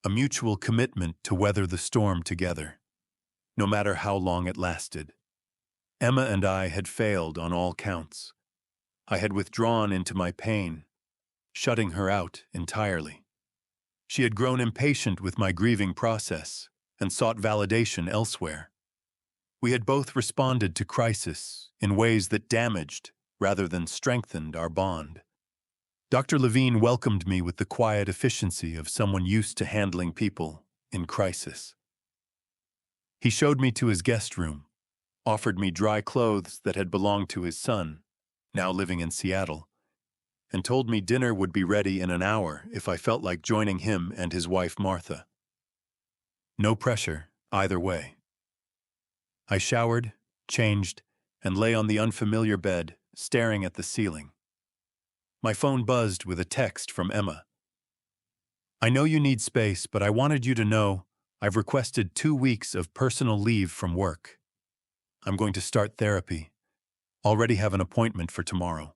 a mutual commitment to weather the storm together, no matter how long it lasted. Emma and I had failed on all counts. I had withdrawn into my pain, shutting her out entirely. She had grown impatient with my grieving process and sought validation elsewhere. We had both responded to crisis in ways that damaged rather than strengthened our bond. Dr. Levine welcomed me with the quiet efficiency of someone used to handling people in crisis. He showed me to his guest room, offered me dry clothes that had belonged to his son, now living in Seattle, and told me dinner would be ready in an hour if I felt like joining him and his wife Martha. No pressure, either way. I showered, changed, and lay on the unfamiliar bed, staring at the ceiling. My phone buzzed with a text from Emma. "I know you need space, but I wanted you to know I've requested 2 weeks of personal leave from work. I'm going to start therapy. Already have an appointment for tomorrow.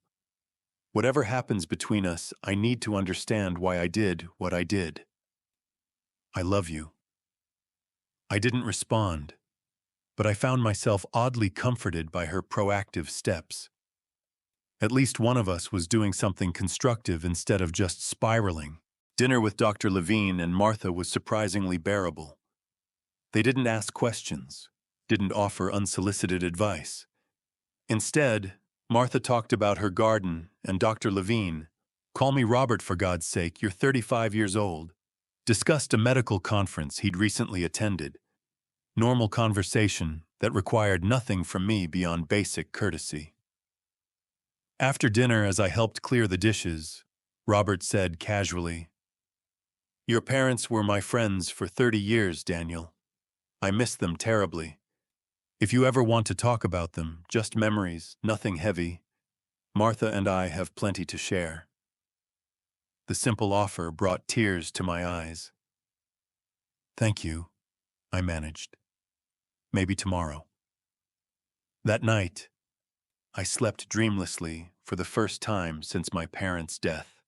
Whatever happens between us, I need to understand why I did what I did. I love you." I didn't respond, but I found myself oddly comforted by her proactive steps. At least one of us was doing something constructive instead of just spiraling. Dinner with Dr. Levine and Martha was surprisingly bearable. They didn't ask questions, didn't offer unsolicited advice. Instead, Martha talked about her garden, and Dr. Levine, "Call me Robert for God's sake, you're 35 years old," discussed a medical conference he'd recently attended. Normal conversation that required nothing from me beyond basic courtesy. After dinner, as I helped clear the dishes, Robert said casually, "Your parents were my friends for 30 years, Daniel. I miss them terribly. If you ever want to talk about them, just memories, nothing heavy. Martha and I have plenty to share." The simple offer brought tears to my eyes. "Thank you," I managed. "Maybe tomorrow." That night, I slept dreamlessly for the first time since my parents' death.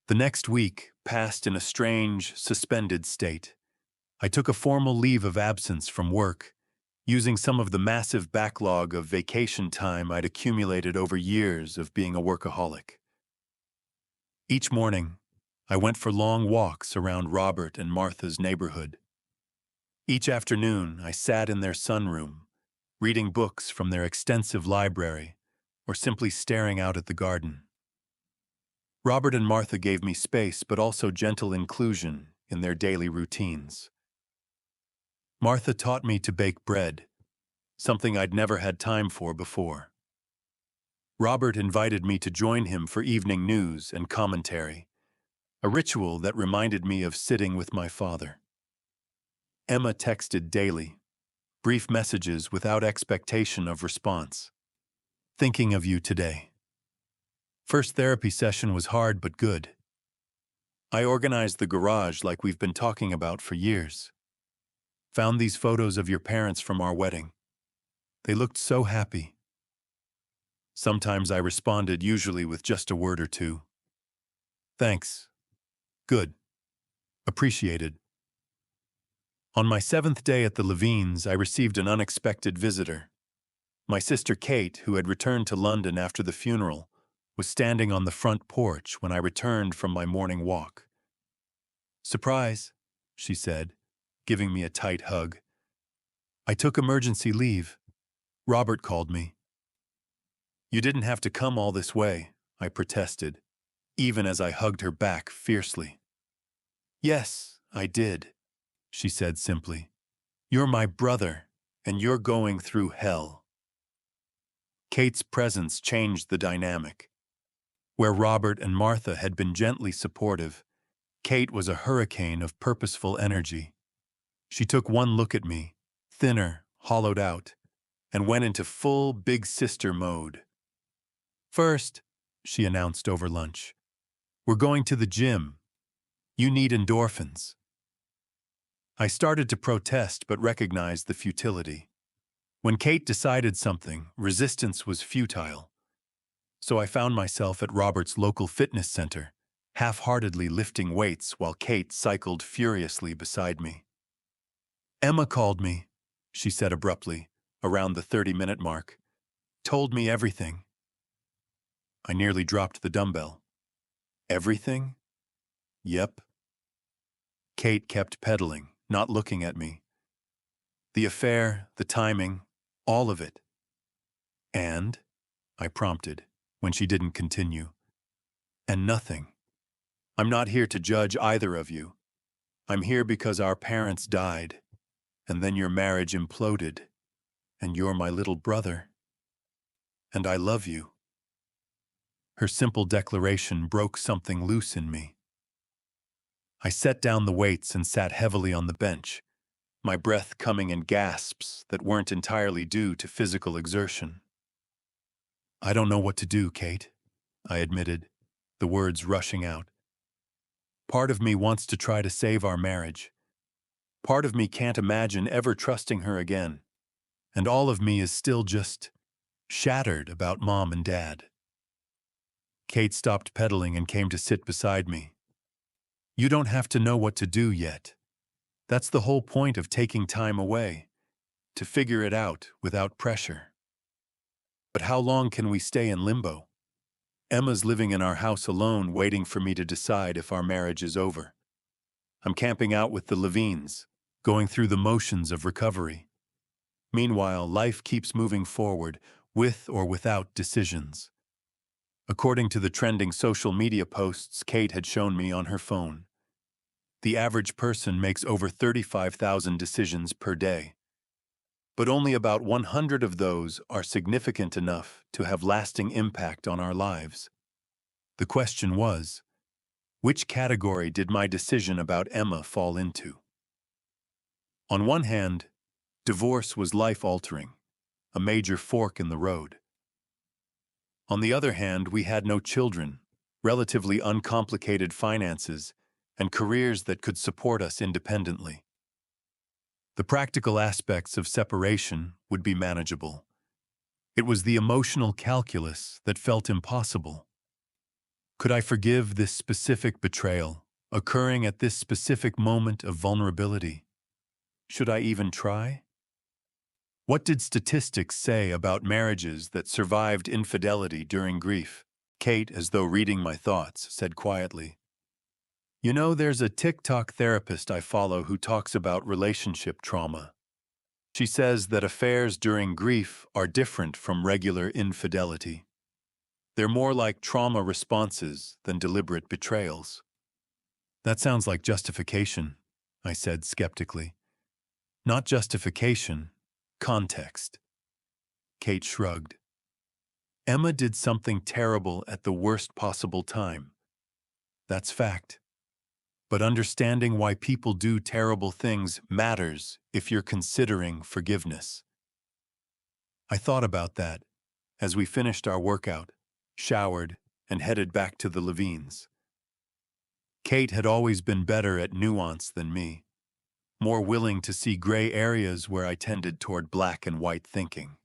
The next week passed in a strange, suspended state. I took a formal leave of absence from work, using some of the massive backlog of vacation time I'd accumulated over years of being a workaholic. Each morning, I went for long walks around Robert and Martha's neighborhood. Each afternoon, I sat in their sunroom, reading books from their extensive library, or simply staring out at the garden. Robert and Martha gave me space, but also gentle inclusion in their daily routines. Martha taught me to bake bread, something I'd never had time for before. Robert invited me to join him for evening news and commentary, a ritual that reminded me of sitting with my father. Emma texted daily, brief messages without expectation of response. "Thinking of you today. First therapy session was hard but good. I organized the garage like we've been talking about for years. Found these photos of your parents from our wedding. They looked so happy." Sometimes I responded, usually with just a word or two. "Thanks. Good. Appreciated." On my 7th day at the Levines, I received an unexpected visitor. My sister Kate, who had returned to London after the funeral, was standing on the front porch when I returned from my morning walk. "Surprise," she said, giving me a tight hug. "I took emergency leave. Robert called me." "You didn't have to come all this way," I protested, even as I hugged her back fiercely. "Yes, I did," she said simply. You're my brother, and you're going through hell. Kate's presence changed the dynamic. Where Robert and Martha had been gently supportive, Kate was a hurricane of purposeful energy. She took one look at me, thinner, hollowed out, and went into full big sister mode. First, she announced over lunch, we're going to the gym. You need endorphins. I started to protest but recognized the futility. When Kate decided something, resistance was futile. So I found myself at Robert's local fitness center, half-heartedly lifting weights while Kate cycled furiously beside me. Emma called me, she said abruptly, around the 30-minute mark. Told me everything. I nearly dropped the dumbbell. Everything? Yep. Kate kept pedaling, not looking at me. The affair, the timing, all of it. And? I prompted, when she didn't continue. And nothing. I'm not here to judge either of you. I'm here because our parents died, and then your marriage imploded, and you're my little brother. And I love you. Her simple declaration broke something loose in me. I set down the weights and sat heavily on the bench, my breath coming in gasps that weren't entirely due to physical exertion. I don't know what to do, Kate, I admitted, the words rushing out. Part of me wants to try to save our marriage. Part of me can't imagine ever trusting her again. And all of me is still just shattered about Mom and Dad. Kate stopped pedaling and came to sit beside me. You don't have to know what to do yet. That's the whole point of taking time away, to figure it out without pressure. But how long can we stay in limbo? Emma's living in our house alone, waiting for me to decide if our marriage is over. I'm camping out with the Levines, going through the motions of recovery. Meanwhile, life keeps moving forward, with or without decisions. According to the trending social media posts Kate had shown me on her phone, the average person makes over 35,000 decisions per day. But only about 100 of those are significant enough to have lasting impact on our lives. The question was, which category did my decision about Emma fall into? On one hand, divorce was life-altering, a major fork in the road. On the other hand, we had no children, relatively uncomplicated finances, and careers that could support us independently. The practical aspects of separation would be manageable. It was the emotional calculus that felt impossible. Could I forgive this specific betrayal, occurring at this specific moment of vulnerability? Should I even try? What did statistics say about marriages that survived infidelity during grief? Kate, as though reading my thoughts, said quietly, You know, there's a TikTok therapist I follow who talks about relationship trauma. She says that affairs during grief are different from regular infidelity. They're more like trauma responses than deliberate betrayals. That sounds like justification, I said skeptically. Not justification, context. Kate shrugged. Emma did something terrible at the worst possible time. That's fact. But understanding why people do terrible things matters if you're considering forgiveness. I thought about that as we finished our workout, showered, and headed back to the Levines. Kate had always been better at nuance than me, more willing to see gray areas where I tended toward black and white thinking.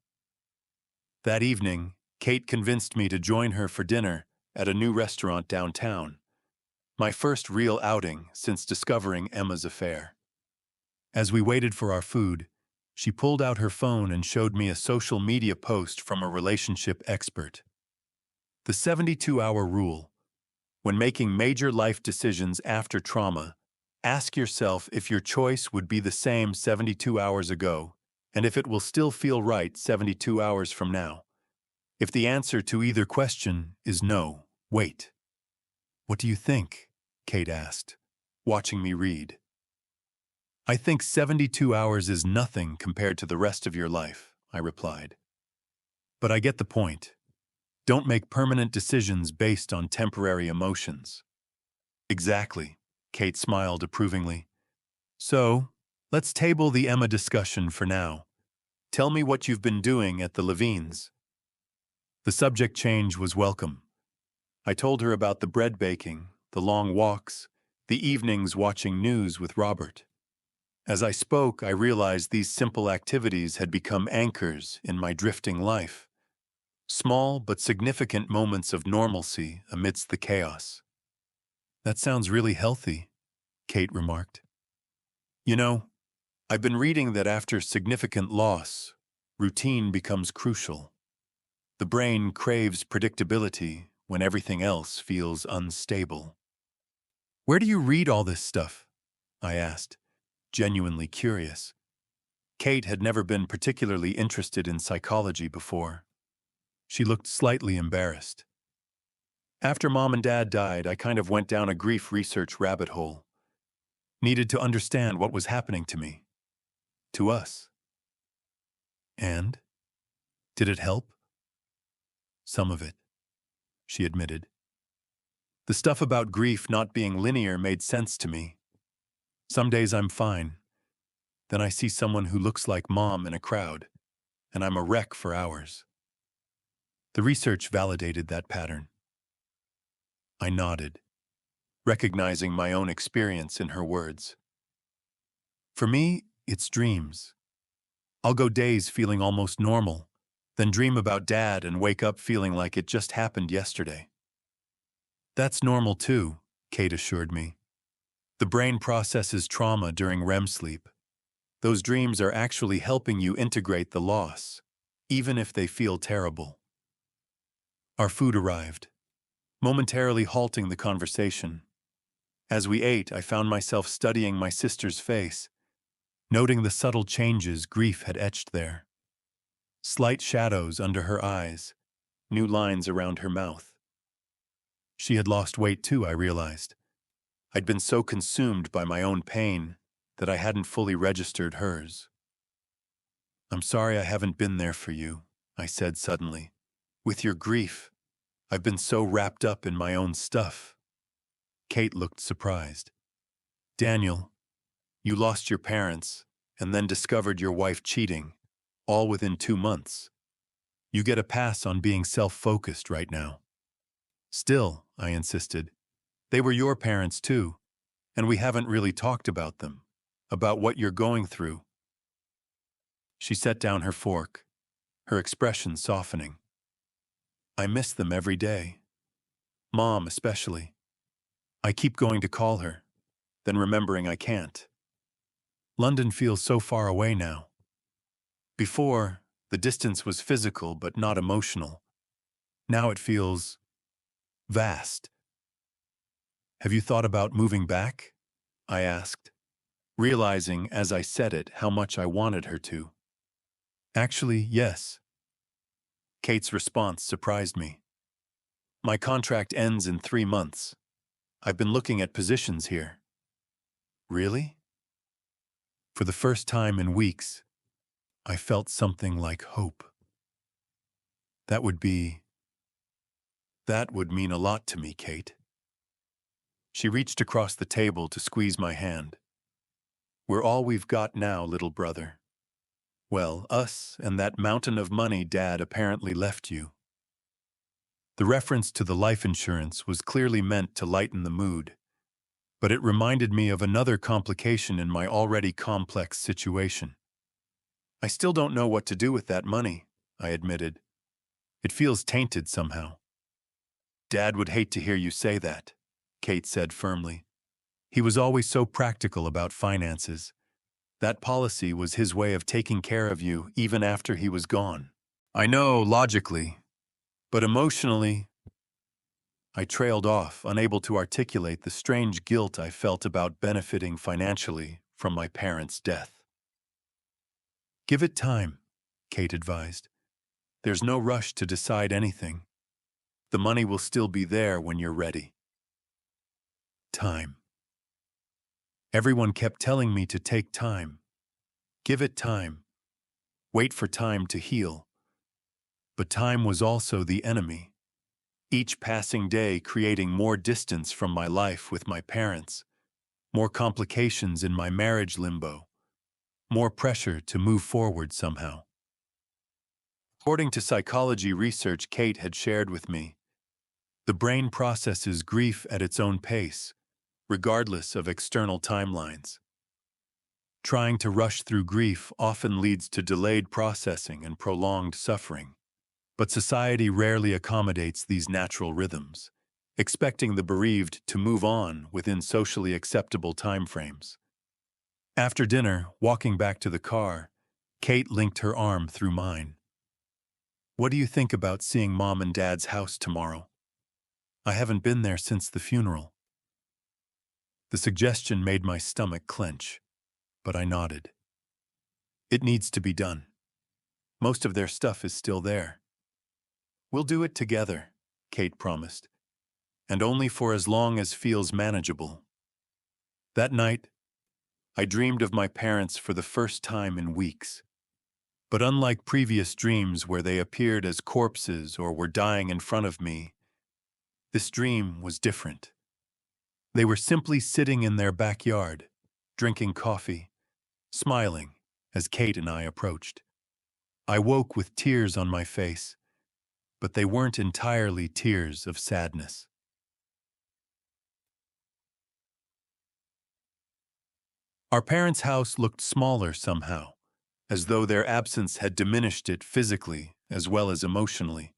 That evening, Kate convinced me to join her for dinner at a new restaurant downtown, my first real outing since discovering Emma's affair. As we waited for our food, she pulled out her phone and showed me a social media post from a relationship expert. The 72-hour rule. When making major life decisions after trauma, ask yourself if your choice would be the same 72 hours ago, and if it will still feel right 72 hours from now. If the answer to either question is no, wait. What do you think? Kate asked, watching me read. I think 72 hours is nothing compared to the rest of your life, I replied. But I get the point. Don't make permanent decisions based on temporary emotions. Exactly, Kate smiled approvingly. So, let's table the Emma discussion for now. Tell me what you've been doing at the Levines. The subject change was welcome. I told her about the bread baking, the long walks, the evenings watching news with Robert. As I spoke, I realized these simple activities had become anchors in my drifting life. Small but significant moments of normalcy amidst the chaos. That sounds really healthy, Kate remarked. You know, I've been reading that after significant loss, routine becomes crucial. The brain craves predictability when everything else feels unstable. Where do you read all this stuff? I asked, genuinely curious. Kate had never been particularly interested in psychology before. She looked slightly embarrassed. After Mom and Dad died, I kind of went down a grief research rabbit hole. Needed to understand what was happening to me. To us. And? Did it help? Some of it, she admitted. The stuff about grief not being linear made sense to me. Some days I'm fine. Then I see someone who looks like Mom in a crowd, and I'm a wreck for hours. The research validated that pattern. I nodded, recognizing my own experience in her words. For me, it's dreams. I'll go days feeling almost normal, then dream about Dad and wake up feeling like it just happened yesterday. That's normal too, Kate assured me. The brain processes trauma during REM sleep. Those dreams are actually helping you integrate the loss, even if they feel terrible. Our food arrived, momentarily halting the conversation. As we ate, I found myself studying my sister's face, noting the subtle changes grief had etched there. Slight shadows under her eyes, new lines around her mouth. She had lost weight too, I realized. I'd been so consumed by my own pain that I hadn't fully registered hers. I'm sorry I haven't been there for you, I said suddenly. With your grief, I've been so wrapped up in my own stuff. Kate looked surprised. Daniel, you lost your parents and then discovered your wife cheating, all within 2 months. You get a pass on being self-focused right now. Still, I insisted, they were your parents too, and we haven't really talked about them, about what you're going through. She set down her fork, her expression softening. I miss them every day. Mom, especially. I keep going to call her, then remembering I can't. London feels so far away now. Before, the distance was physical but not emotional. Now it feels vast. Have you thought about moving back? I asked, realizing as I said it how much I wanted her to. Actually, yes. Kate's response surprised me. My contract ends in 3 months. I've been looking at positions here. Really? For the first time in weeks, I felt something like hope. That would mean a lot to me, Kate. She reached across the table to squeeze my hand. We're all we've got now, little brother. Well, us and that mountain of money Dad apparently left you. The reference to the life insurance was clearly meant to lighten the mood, but it reminded me of another complication in my already complex situation. I still don't know what to do with that money, I admitted. It feels tainted somehow. Dad would hate to hear you say that, Kate said firmly. He was always so practical about finances. That policy was his way of taking care of you even after he was gone. I know, logically, but emotionally, I trailed off, unable to articulate the strange guilt I felt about benefiting financially from my parents' death. Give it time, Kate advised. There's no rush to decide anything. The money will still be there when you're ready. Time. Everyone kept telling me to take time, give it time, wait for time to heal. But time was also the enemy, each passing day creating more distance from my life with my parents, more complications in my marriage limbo, more pressure to move forward somehow. According to psychology research Kate had shared with me, the brain processes grief at its own pace, regardless of external timelines. Trying to rush through grief often leads to delayed processing and prolonged suffering. But society rarely accommodates these natural rhythms, expecting the bereaved to move on within socially acceptable timeframes. After dinner, walking back to the car, Kate linked her arm through mine. "What do you think about seeing Mom and Dad's house tomorrow? I haven't been there since the funeral." The suggestion made my stomach clench, but I nodded. It needs to be done. Most of their stuff is still there. "We'll do it together," Kate promised, "and only for as long as feels manageable." That night, I dreamed of my parents for the first time in weeks. But unlike previous dreams where they appeared as corpses or were dying in front of me, this dream was different. They were simply sitting in their backyard, drinking coffee, smiling as Kate and I approached. I woke with tears on my face, but they weren't entirely tears of sadness. Our parents' house looked smaller somehow, as though their absence had diminished it physically as well as emotionally.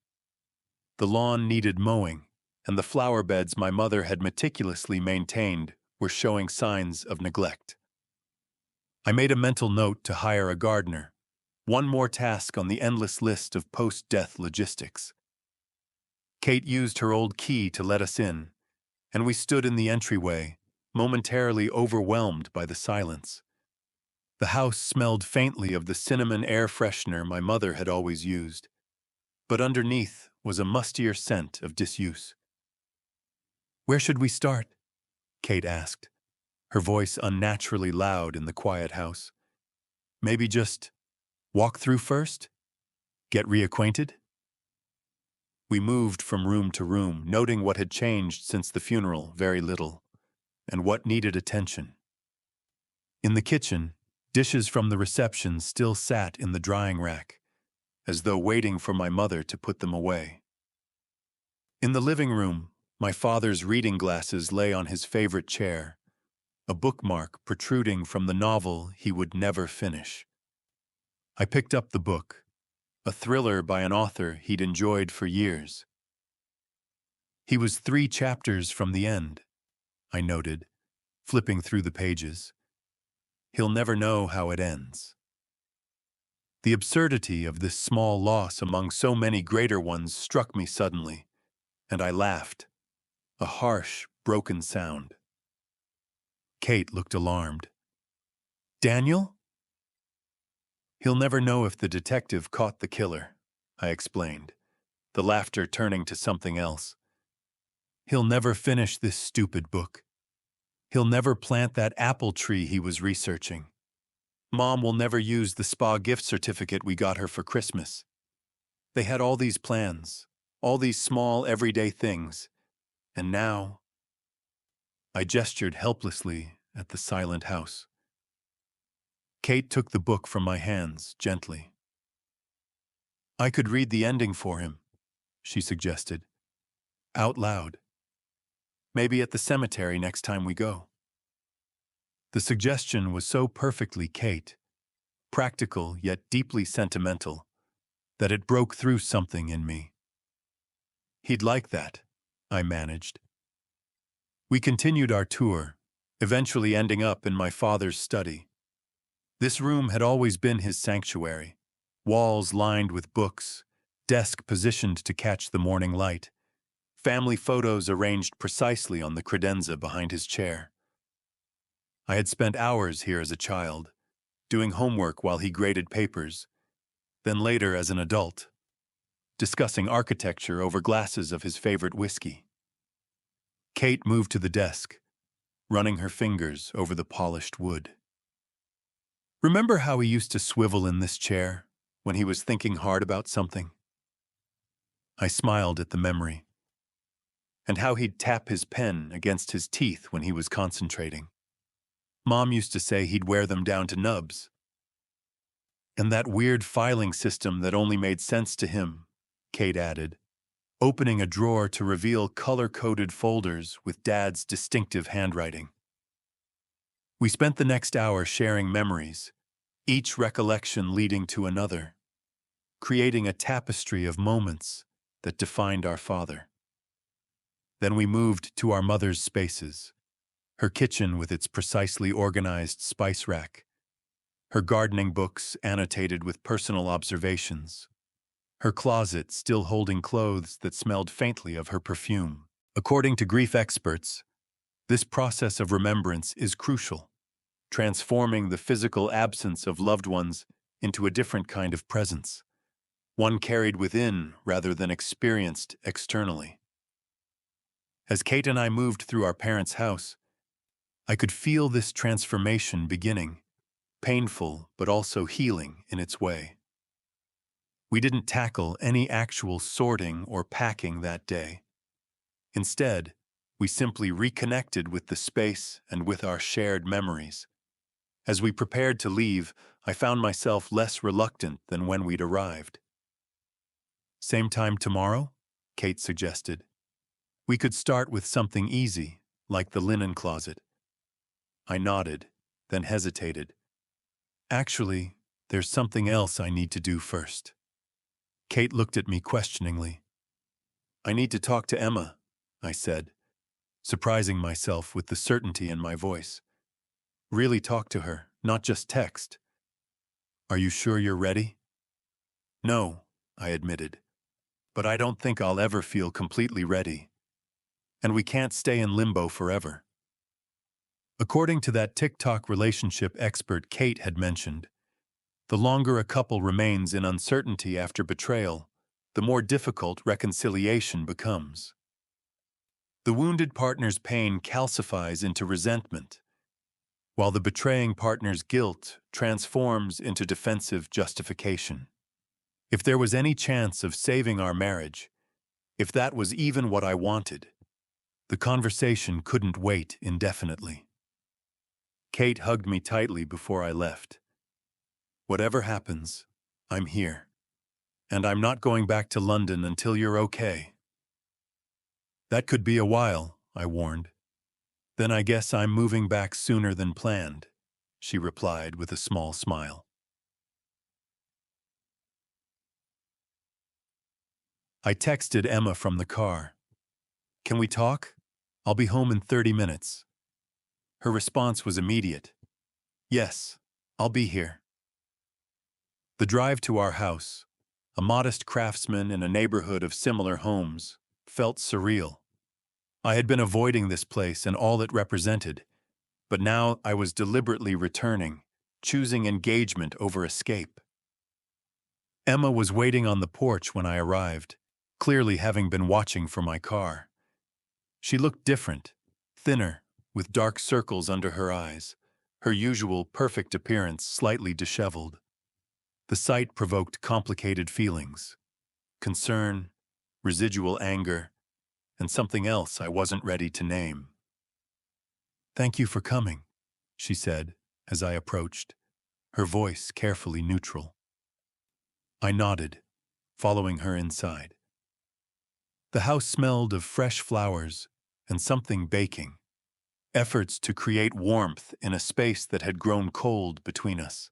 The lawn needed mowing, and the flower beds my mother had meticulously maintained were showing signs of neglect. I made a mental note to hire a gardener, one more task on the endless list of post-death logistics. Kate used her old key to let us in, and we stood in the entryway, momentarily overwhelmed by the silence. The house smelled faintly of the cinnamon air freshener my mother had always used, but underneath was a mustier scent of disuse. "Where should we start?" Kate asked, her voice unnaturally loud in the quiet house. "Maybe just walk through first? Get reacquainted?" We moved from room to room, noting what had changed since the funeral, very little, and what needed attention. In the kitchen, dishes from the reception still sat in the drying rack, as though waiting for my mother to put them away. In the living room, my father's reading glasses lay on his favorite chair, a bookmark protruding from the novel he would never finish. I picked up the book, a thriller by an author he'd enjoyed for years. He was 3 chapters from the end, I noted, flipping through the pages. He'll never know how it ends. The absurdity of this small loss among so many greater ones struck me suddenly, and I laughed, a harsh, broken sound. Kate looked alarmed. "Daniel?" "He'll never know if the detective caught the killer," I explained, the laughter turning to something else. "He'll never finish this stupid book. He'll never plant that apple tree he was researching. Mom will never use the spa gift certificate we got her for Christmas. They had all these plans, all these small, everyday things, and now—" I gestured helplessly at the silent house. Kate took the book from my hands gently. "I could read the ending for him," she suggested, out loud. "Maybe at the cemetery next time we go." The suggestion was so perfectly Kate, practical yet deeply sentimental, that it broke through something in me. "He'd like that," I managed. We continued our tour, eventually ending up in my father's study. This room had always been his sanctuary, walls lined with books, desk positioned to catch the morning light, family photos arranged precisely on the credenza behind his chair. I had spent hours here as a child, doing homework while he graded papers, then later as an adult, discussing architecture over glasses of his favorite whiskey. Kate moved to the desk, running her fingers over the polished wood. Remember how he used to swivel in this chair when he was thinking hard about something? I smiled at the memory. And how he'd tap his pen against his teeth when he was concentrating. Mom used to say he'd wear them down to nubs. And that weird filing system that only made sense to him, Kate added, opening a drawer to reveal color-coded folders with Dad's distinctive handwriting. We spent the next hour sharing memories, each recollection leading to another, creating a tapestry of moments that defined our father. Then we moved to our mother's spaces, her kitchen with its precisely organized spice rack, her gardening books annotated with personal observations, her closet still holding clothes that smelled faintly of her perfume. According to grief experts, this process of remembrance is crucial, transforming the physical absence of loved ones into a different kind of presence, one carried within rather than experienced externally. As Kate and I moved through our parents' house, I could feel this transformation beginning, painful but also healing in its way. We didn't tackle any actual sorting or packing that day. Instead, we simply reconnected with the space and with our shared memories. As we prepared to leave, I found myself less reluctant than when we'd arrived. Same time tomorrow? Kate suggested. We could start with something easy, like the linen closet. I nodded, then hesitated. Actually, there's something else I need to do first. Kate looked at me questioningly. I need to talk to Emma, I said, surprising myself with the certainty in my voice. Really talk to her, not just text. Are you sure you're ready? No, I admitted, but I don't think I'll ever feel completely ready. And we can't stay in limbo forever. According to that TikTok relationship expert Kate had mentioned, the longer a couple remains in uncertainty after betrayal, the more difficult reconciliation becomes. The wounded partner's pain calcifies into resentment, while the betraying partner's guilt transforms into defensive justification. If there was any chance of saving our marriage, if that was even what I wanted, the conversation couldn't wait indefinitely. Kate hugged me tightly before I left. Whatever happens, I'm here. And I'm not going back to London until you're okay. That could be a while, I warned. Then I guess I'm moving back sooner than planned, she replied with a small smile. I texted Emma from the car. Can we talk? I'll be home in 30 minutes. Her response was immediate. Yes, I'll be here. The drive to our house, a modest craftsman in a neighborhood of similar homes, felt surreal. I had been avoiding this place and all it represented, but now I was deliberately returning, choosing engagement over escape. Emma was waiting on the porch when I arrived, clearly having been watching for my car. She looked different, thinner, with dark circles under her eyes, her usual perfect appearance slightly disheveled. The sight provoked complicated feelings: concern, residual anger, and something else I wasn't ready to name. Thank you for coming, she said as I approached, her voice carefully neutral. I nodded, following her inside. The house smelled of fresh flowers and something baking, efforts to create warmth in a space that had grown cold between us.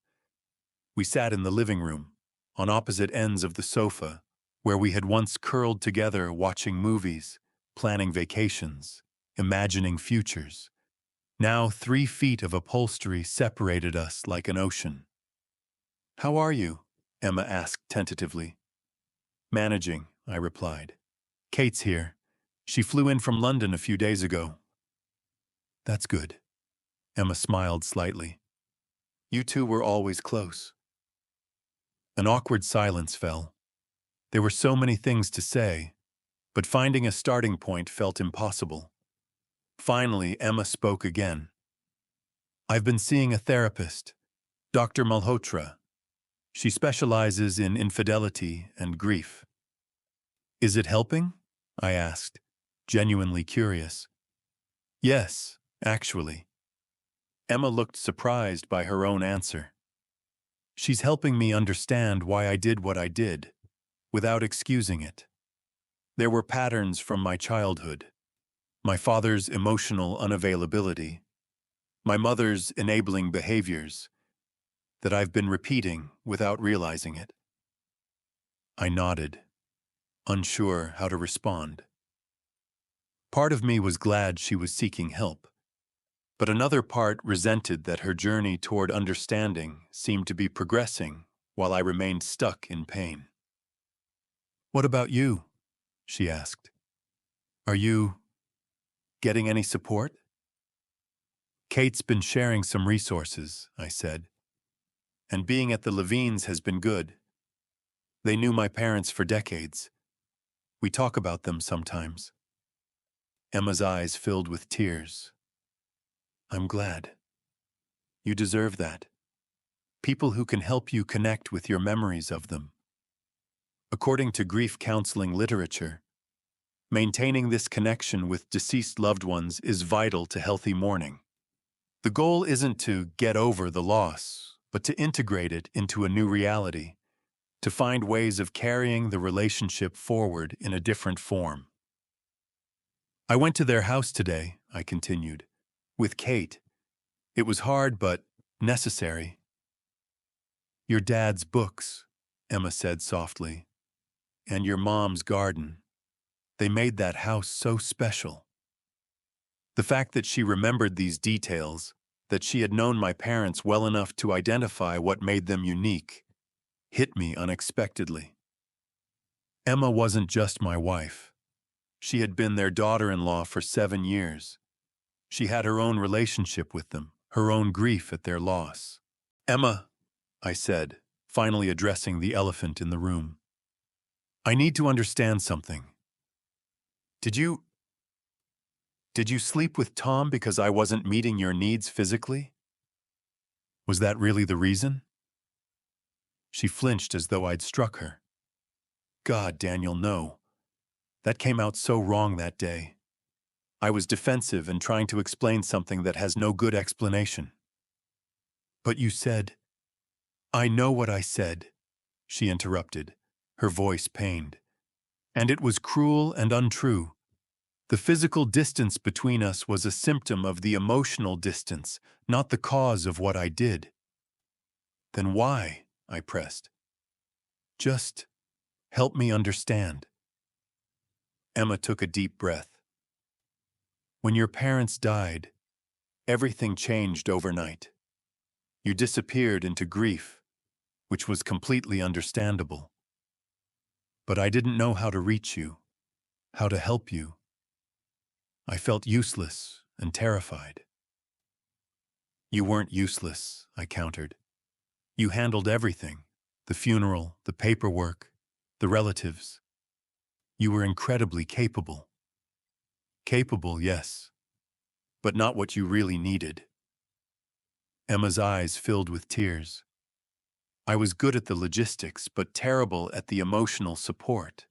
We sat in the living room, on opposite ends of the sofa, where we had once curled together watching movies, planning vacations, imagining futures. Now 3 feet of upholstery separated us like an ocean. How are you? Emma asked tentatively. Managing, I replied. Kate's here. She flew in from London a few days ago. That's good. Emma smiled slightly. You two were always close. An awkward silence fell. There were so many things to say, but finding a starting point felt impossible. Finally, Emma spoke again. I've been seeing a therapist, Dr. Malhotra. She specializes in infidelity and grief. Is it helping? I asked, genuinely curious. Yes, actually. Emma looked surprised by her own answer. She's helping me understand why I did what I did, without excusing it. There were patterns from my childhood. My father's emotional unavailability, my mother's enabling behaviors that I've been repeating without realizing it. I nodded, unsure how to respond. Part of me was glad she was seeking help, but another part resented that her journey toward understanding seemed to be progressing while I remained stuck in pain. What about you? She asked. Are you getting any support? Kate's been sharing some resources, I said. And being at the Levines has been good. They knew my parents for decades. We talk about them sometimes. Emma's eyes filled with tears. I'm glad. You deserve that. People who can help you connect with your memories of them. According to grief counseling literature, maintaining this connection with deceased loved ones is vital to healthy mourning. The goal isn't to get over the loss, but to integrate it into a new reality, to find ways of carrying the relationship forward in a different form. I went to their house today, I continued, with Kate. It was hard, but necessary. Your dad's books, Emma said softly, and your mom's garden. They made that house so special. The fact that she remembered these details, that she had known my parents well enough to identify what made them unique, hit me unexpectedly. Emma wasn't just my wife. She had been their daughter-in-law for 7 years. She had her own relationship with them, her own grief at their loss. Emma, I said, finally addressing the elephant in the room. I need to understand something. Did you sleep with Tom because I wasn't meeting your needs physically? Was that really the reason? She flinched as though I'd struck her. God, Daniel, no. That came out so wrong that day. I was defensive and trying to explain something that has no good explanation. But you said, I know what I said, she interrupted, her voice pained. And it was cruel and untrue. The physical distance between us was a symptom of the emotional distance, not the cause of what I did. Then why? I pressed. Just help me understand. Emma took a deep breath. When your parents died, everything changed overnight. You disappeared into grief, which was completely understandable. But I didn't know how to reach you, how to help you. I felt useless and terrified. You weren't useless, I countered. You handled everything, the funeral, the paperwork, the relatives. You were incredibly capable. Capable, yes, but not what you really needed. Emma's eyes filled with tears. I was good at the logistics, but terrible at the emotional support.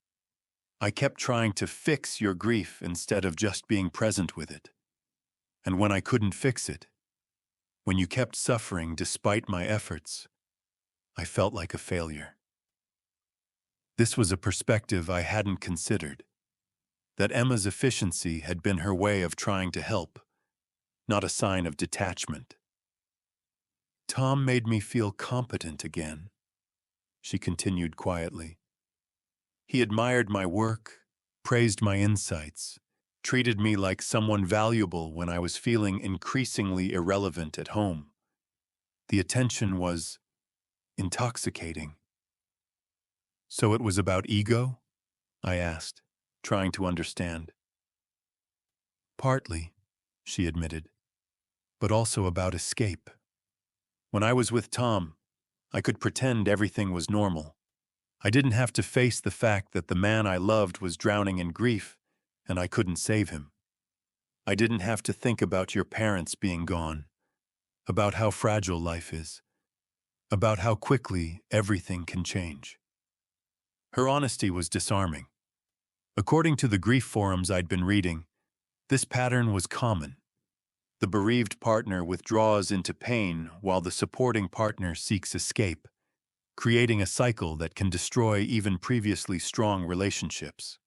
I kept trying to fix your grief instead of just being present with it. And when I couldn't fix it, when you kept suffering despite my efforts, I felt like a failure. This was a perspective I hadn't considered, that Emma's efficiency had been her way of trying to help, not a sign of detachment. Tom made me feel competent again, she continued quietly. He admired my work, praised my insights, treated me like someone valuable when I was feeling increasingly irrelevant at home. The attention was intoxicating. So it was about ego? I asked, trying to understand. Partly, she admitted, but also about escape. When I was with Tom, I could pretend everything was normal. I didn't have to face the fact that the man I loved was drowning in grief, and I couldn't save him. I didn't have to think about your parents being gone, about how fragile life is, about how quickly everything can change. Her honesty was disarming. According to the grief forums I'd been reading, this pattern was common. The bereaved partner withdraws into pain while the supporting partner seeks escape, creating a cycle that can destroy even previously strong relationships.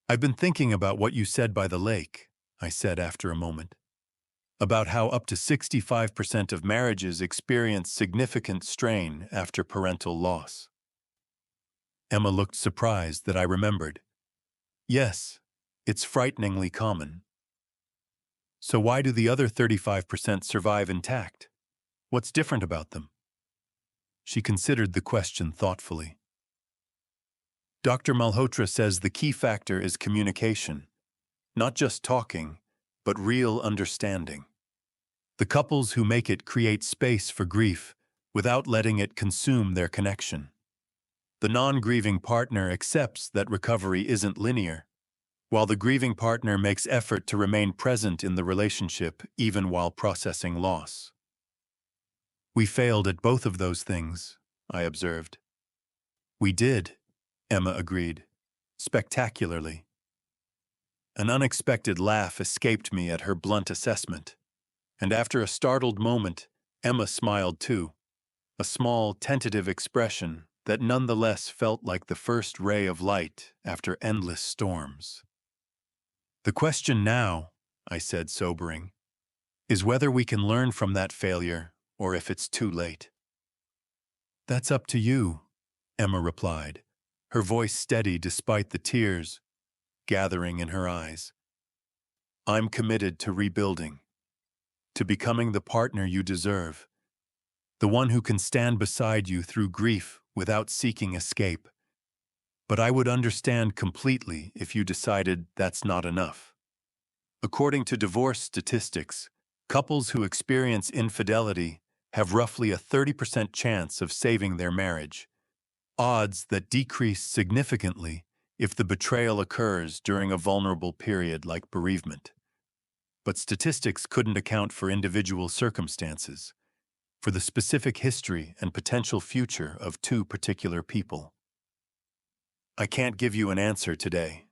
I've been thinking about what you said by the lake, I said after a moment, about how up to 65% of marriages experience significant strain after parental loss. Emma looked surprised that I remembered. Yes, it's frighteningly common. So why do the other 35% survive intact? What's different about them? She considered the question thoughtfully. Dr. Malhotra says the key factor is communication, not just talking, but real understanding. The couples who make it create space for grief without letting it consume their connection. The non-grieving partner accepts that recovery isn't linear, while the grieving partner makes effort to remain present in the relationship even while processing loss. We failed at both of those things, I observed. We did, Emma agreed, spectacularly. An unexpected laugh escaped me at her blunt assessment, and after a startled moment, Emma smiled too, a small, tentative expression that nonetheless felt like the first ray of light after endless storms. The question now, I said, sobering, is whether we can learn from that failure or if it's too late. That's up to you, Emma replied, her voice steady despite the tears gathering in her eyes. I'm committed to rebuilding, to becoming the partner you deserve, the one who can stand beside you through grief without seeking escape. But I would understand completely if you decided that's not enough. According to divorce statistics, couples who experience infidelity have roughly a 30% chance of saving their marriage, odds that decrease significantly if the betrayal occurs during a vulnerable period like bereavement. But statistics couldn't account for individual circumstances, for the specific history and potential future of two particular people. I can't give you an answer today,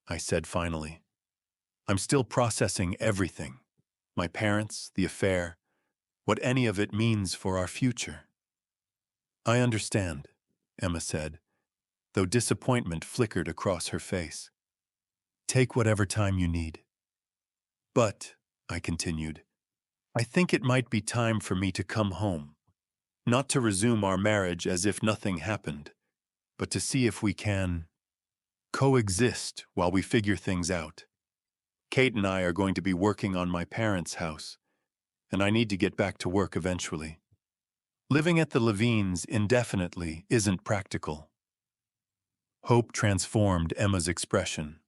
I said finally. I'm still processing everything, my parents, the affair, what any of it means for our future. I understand, Emma said, though disappointment flickered across her face. Take whatever time you need. But, I continued, I think it might be time for me to come home, not to resume our marriage as if nothing happened, but to see if we can coexist while we figure things out. Kate and I are going to be working on my parents' house, and I need to get back to work eventually. Living at the Levines indefinitely isn't practical. Hope transformed Emma's expression.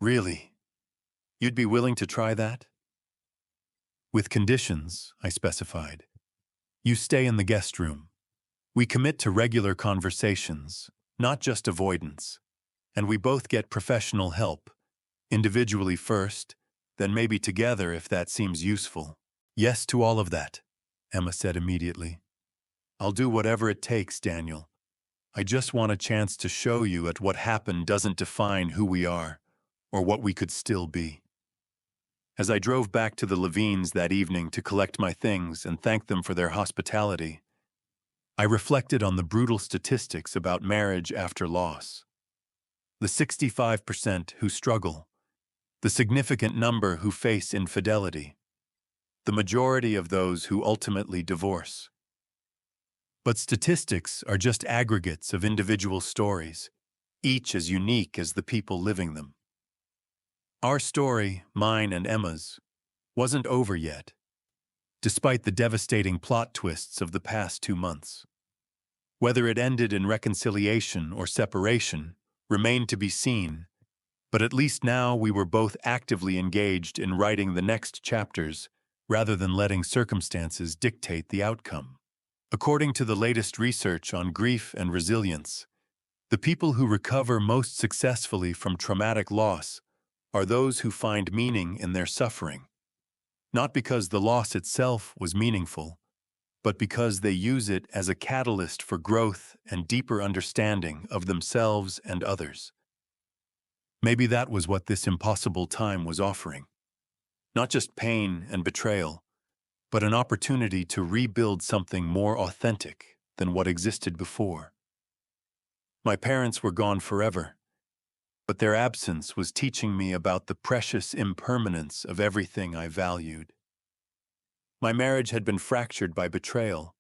Really? You'd be willing to try that? With conditions, I specified. You stay in the guest room. We commit to regular conversations, not just avoidance, and we both get professional help, individually first, then maybe together if that seems useful. Yes to all of that, Emma said immediately. I'll do whatever it takes, Daniel. I just want a chance to show you that what happened doesn't define who we are, or what we could still be. As I drove back to the Levines that evening to collect my things and thank them for their hospitality, I reflected on the brutal statistics about marriage after loss. The 65% who struggle, the significant number who face infidelity, the majority of those who ultimately divorce. But statistics are just aggregates of individual stories, each as unique as the people living them. Our story, mine and Emma's, wasn't over yet, despite the devastating plot twists of the past 2 months. Whether it ended in reconciliation or separation remained to be seen, but at least now we were both actively engaged in writing the next chapters rather than letting circumstances dictate the outcome. According to the latest research on grief and resilience, the people who recover most successfully from traumatic loss are those who find meaning in their suffering, not because the loss itself was meaningful, but because they use it as a catalyst for growth and deeper understanding of themselves and others. Maybe that was what this impossible time was offering. Not just pain and betrayal, but an opportunity to rebuild something more authentic than what existed before. My parents were gone forever, but their absence was teaching me about the precious impermanence of everything I valued. My marriage had been fractured by betrayal,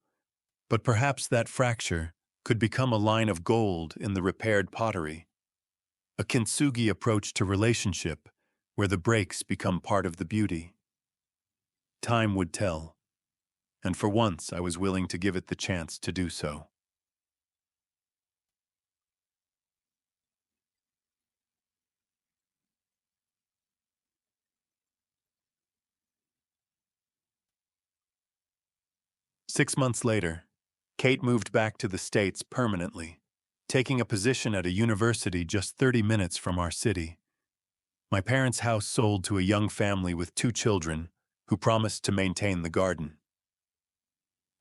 but perhaps that fracture could become a line of gold in the repaired pottery, a kintsugi approach to relationship where the breaks become part of the beauty. Time would tell, and for once I was willing to give it the chance to do so. Six months later, Kate moved back to the States permanently, taking a position at a university just 30 minutes from our city. My parents' house sold to a young family with two children who promised to maintain the garden.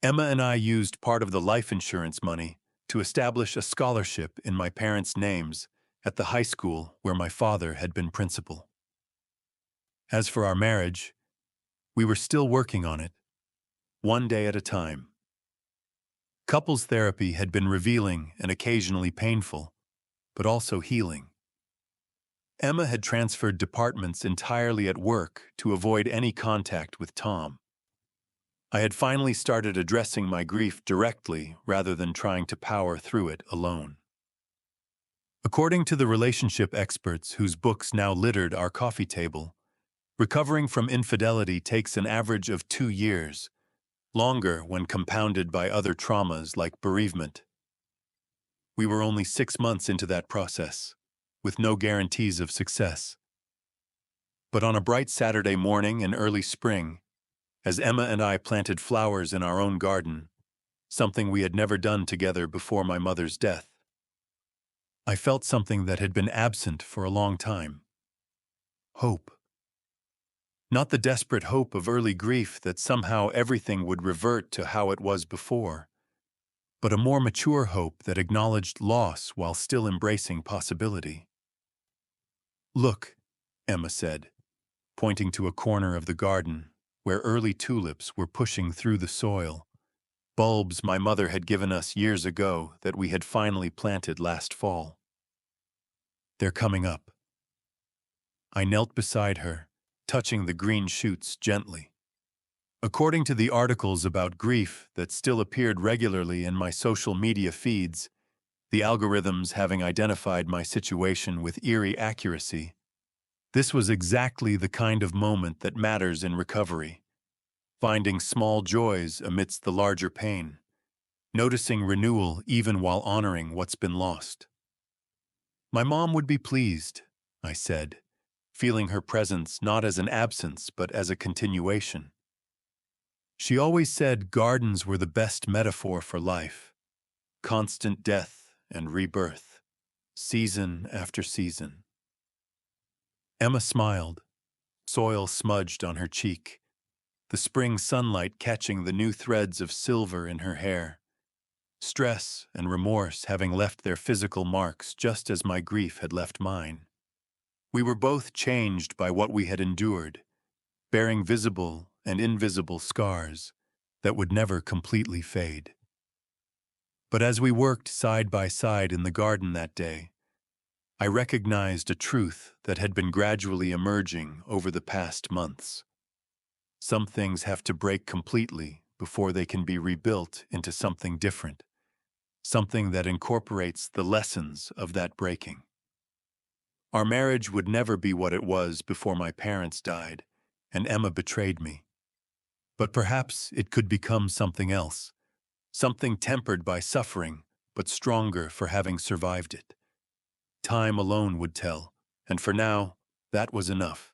Emma and I used part of the life insurance money to establish a scholarship in my parents' names at the high school where my father had been principal. As for our marriage, we were still working on it, one day at a time. Couples therapy had been revealing and occasionally painful, but also healing. Emma had transferred departments entirely at work to avoid any contact with Tom. I had finally started addressing my grief directly rather than trying to power through it alone. According to the relationship experts whose books now littered our coffee table, recovering from infidelity takes an average of 2 years, longer when compounded by other traumas like bereavement. We were only 6 months into that process, with no guarantees of success. But on a bright Saturday morning in early spring, as Emma and I planted flowers in our own garden, something we had never done together before my mother's death, I felt something that had been absent for a long time. Hope. Not the desperate hope of early grief that somehow everything would revert to how it was before, but a more mature hope that acknowledged loss while still embracing possibility. "Look," Emma said, pointing to a corner of the garden where early tulips were pushing through the soil, bulbs my mother had given us years ago that we had finally planted last fall. "They're coming up." I knelt beside her, touching the green shoots gently. According to the articles about grief that still appeared regularly in my social media feeds, the algorithms having identified my situation with eerie accuracy, this was exactly the kind of moment that matters in recovery. Finding small joys amidst the larger pain, noticing renewal even while honoring what's been lost. "My mom would be pleased," I said, feeling her presence not as an absence but as a continuation. She always said gardens were the best metaphor for life, constant death and rebirth, season after season. Emma smiled, soil smudged on her cheek, the spring sunlight catching the new threads of silver in her hair, stress and remorse having left their physical marks just as my grief had left mine. We were both changed by what we had endured, bearing visible and invisible scars that would never completely fade. But as we worked side by side in the garden that day, I recognized a truth that had been gradually emerging over the past months. Some things have to break completely before they can be rebuilt into something different, something that incorporates the lessons of that breaking. Our marriage would never be what it was before my parents died and Emma betrayed me. But perhaps it could become something else, something tempered by suffering, but stronger for having survived it. Time alone would tell, and for now, that was enough.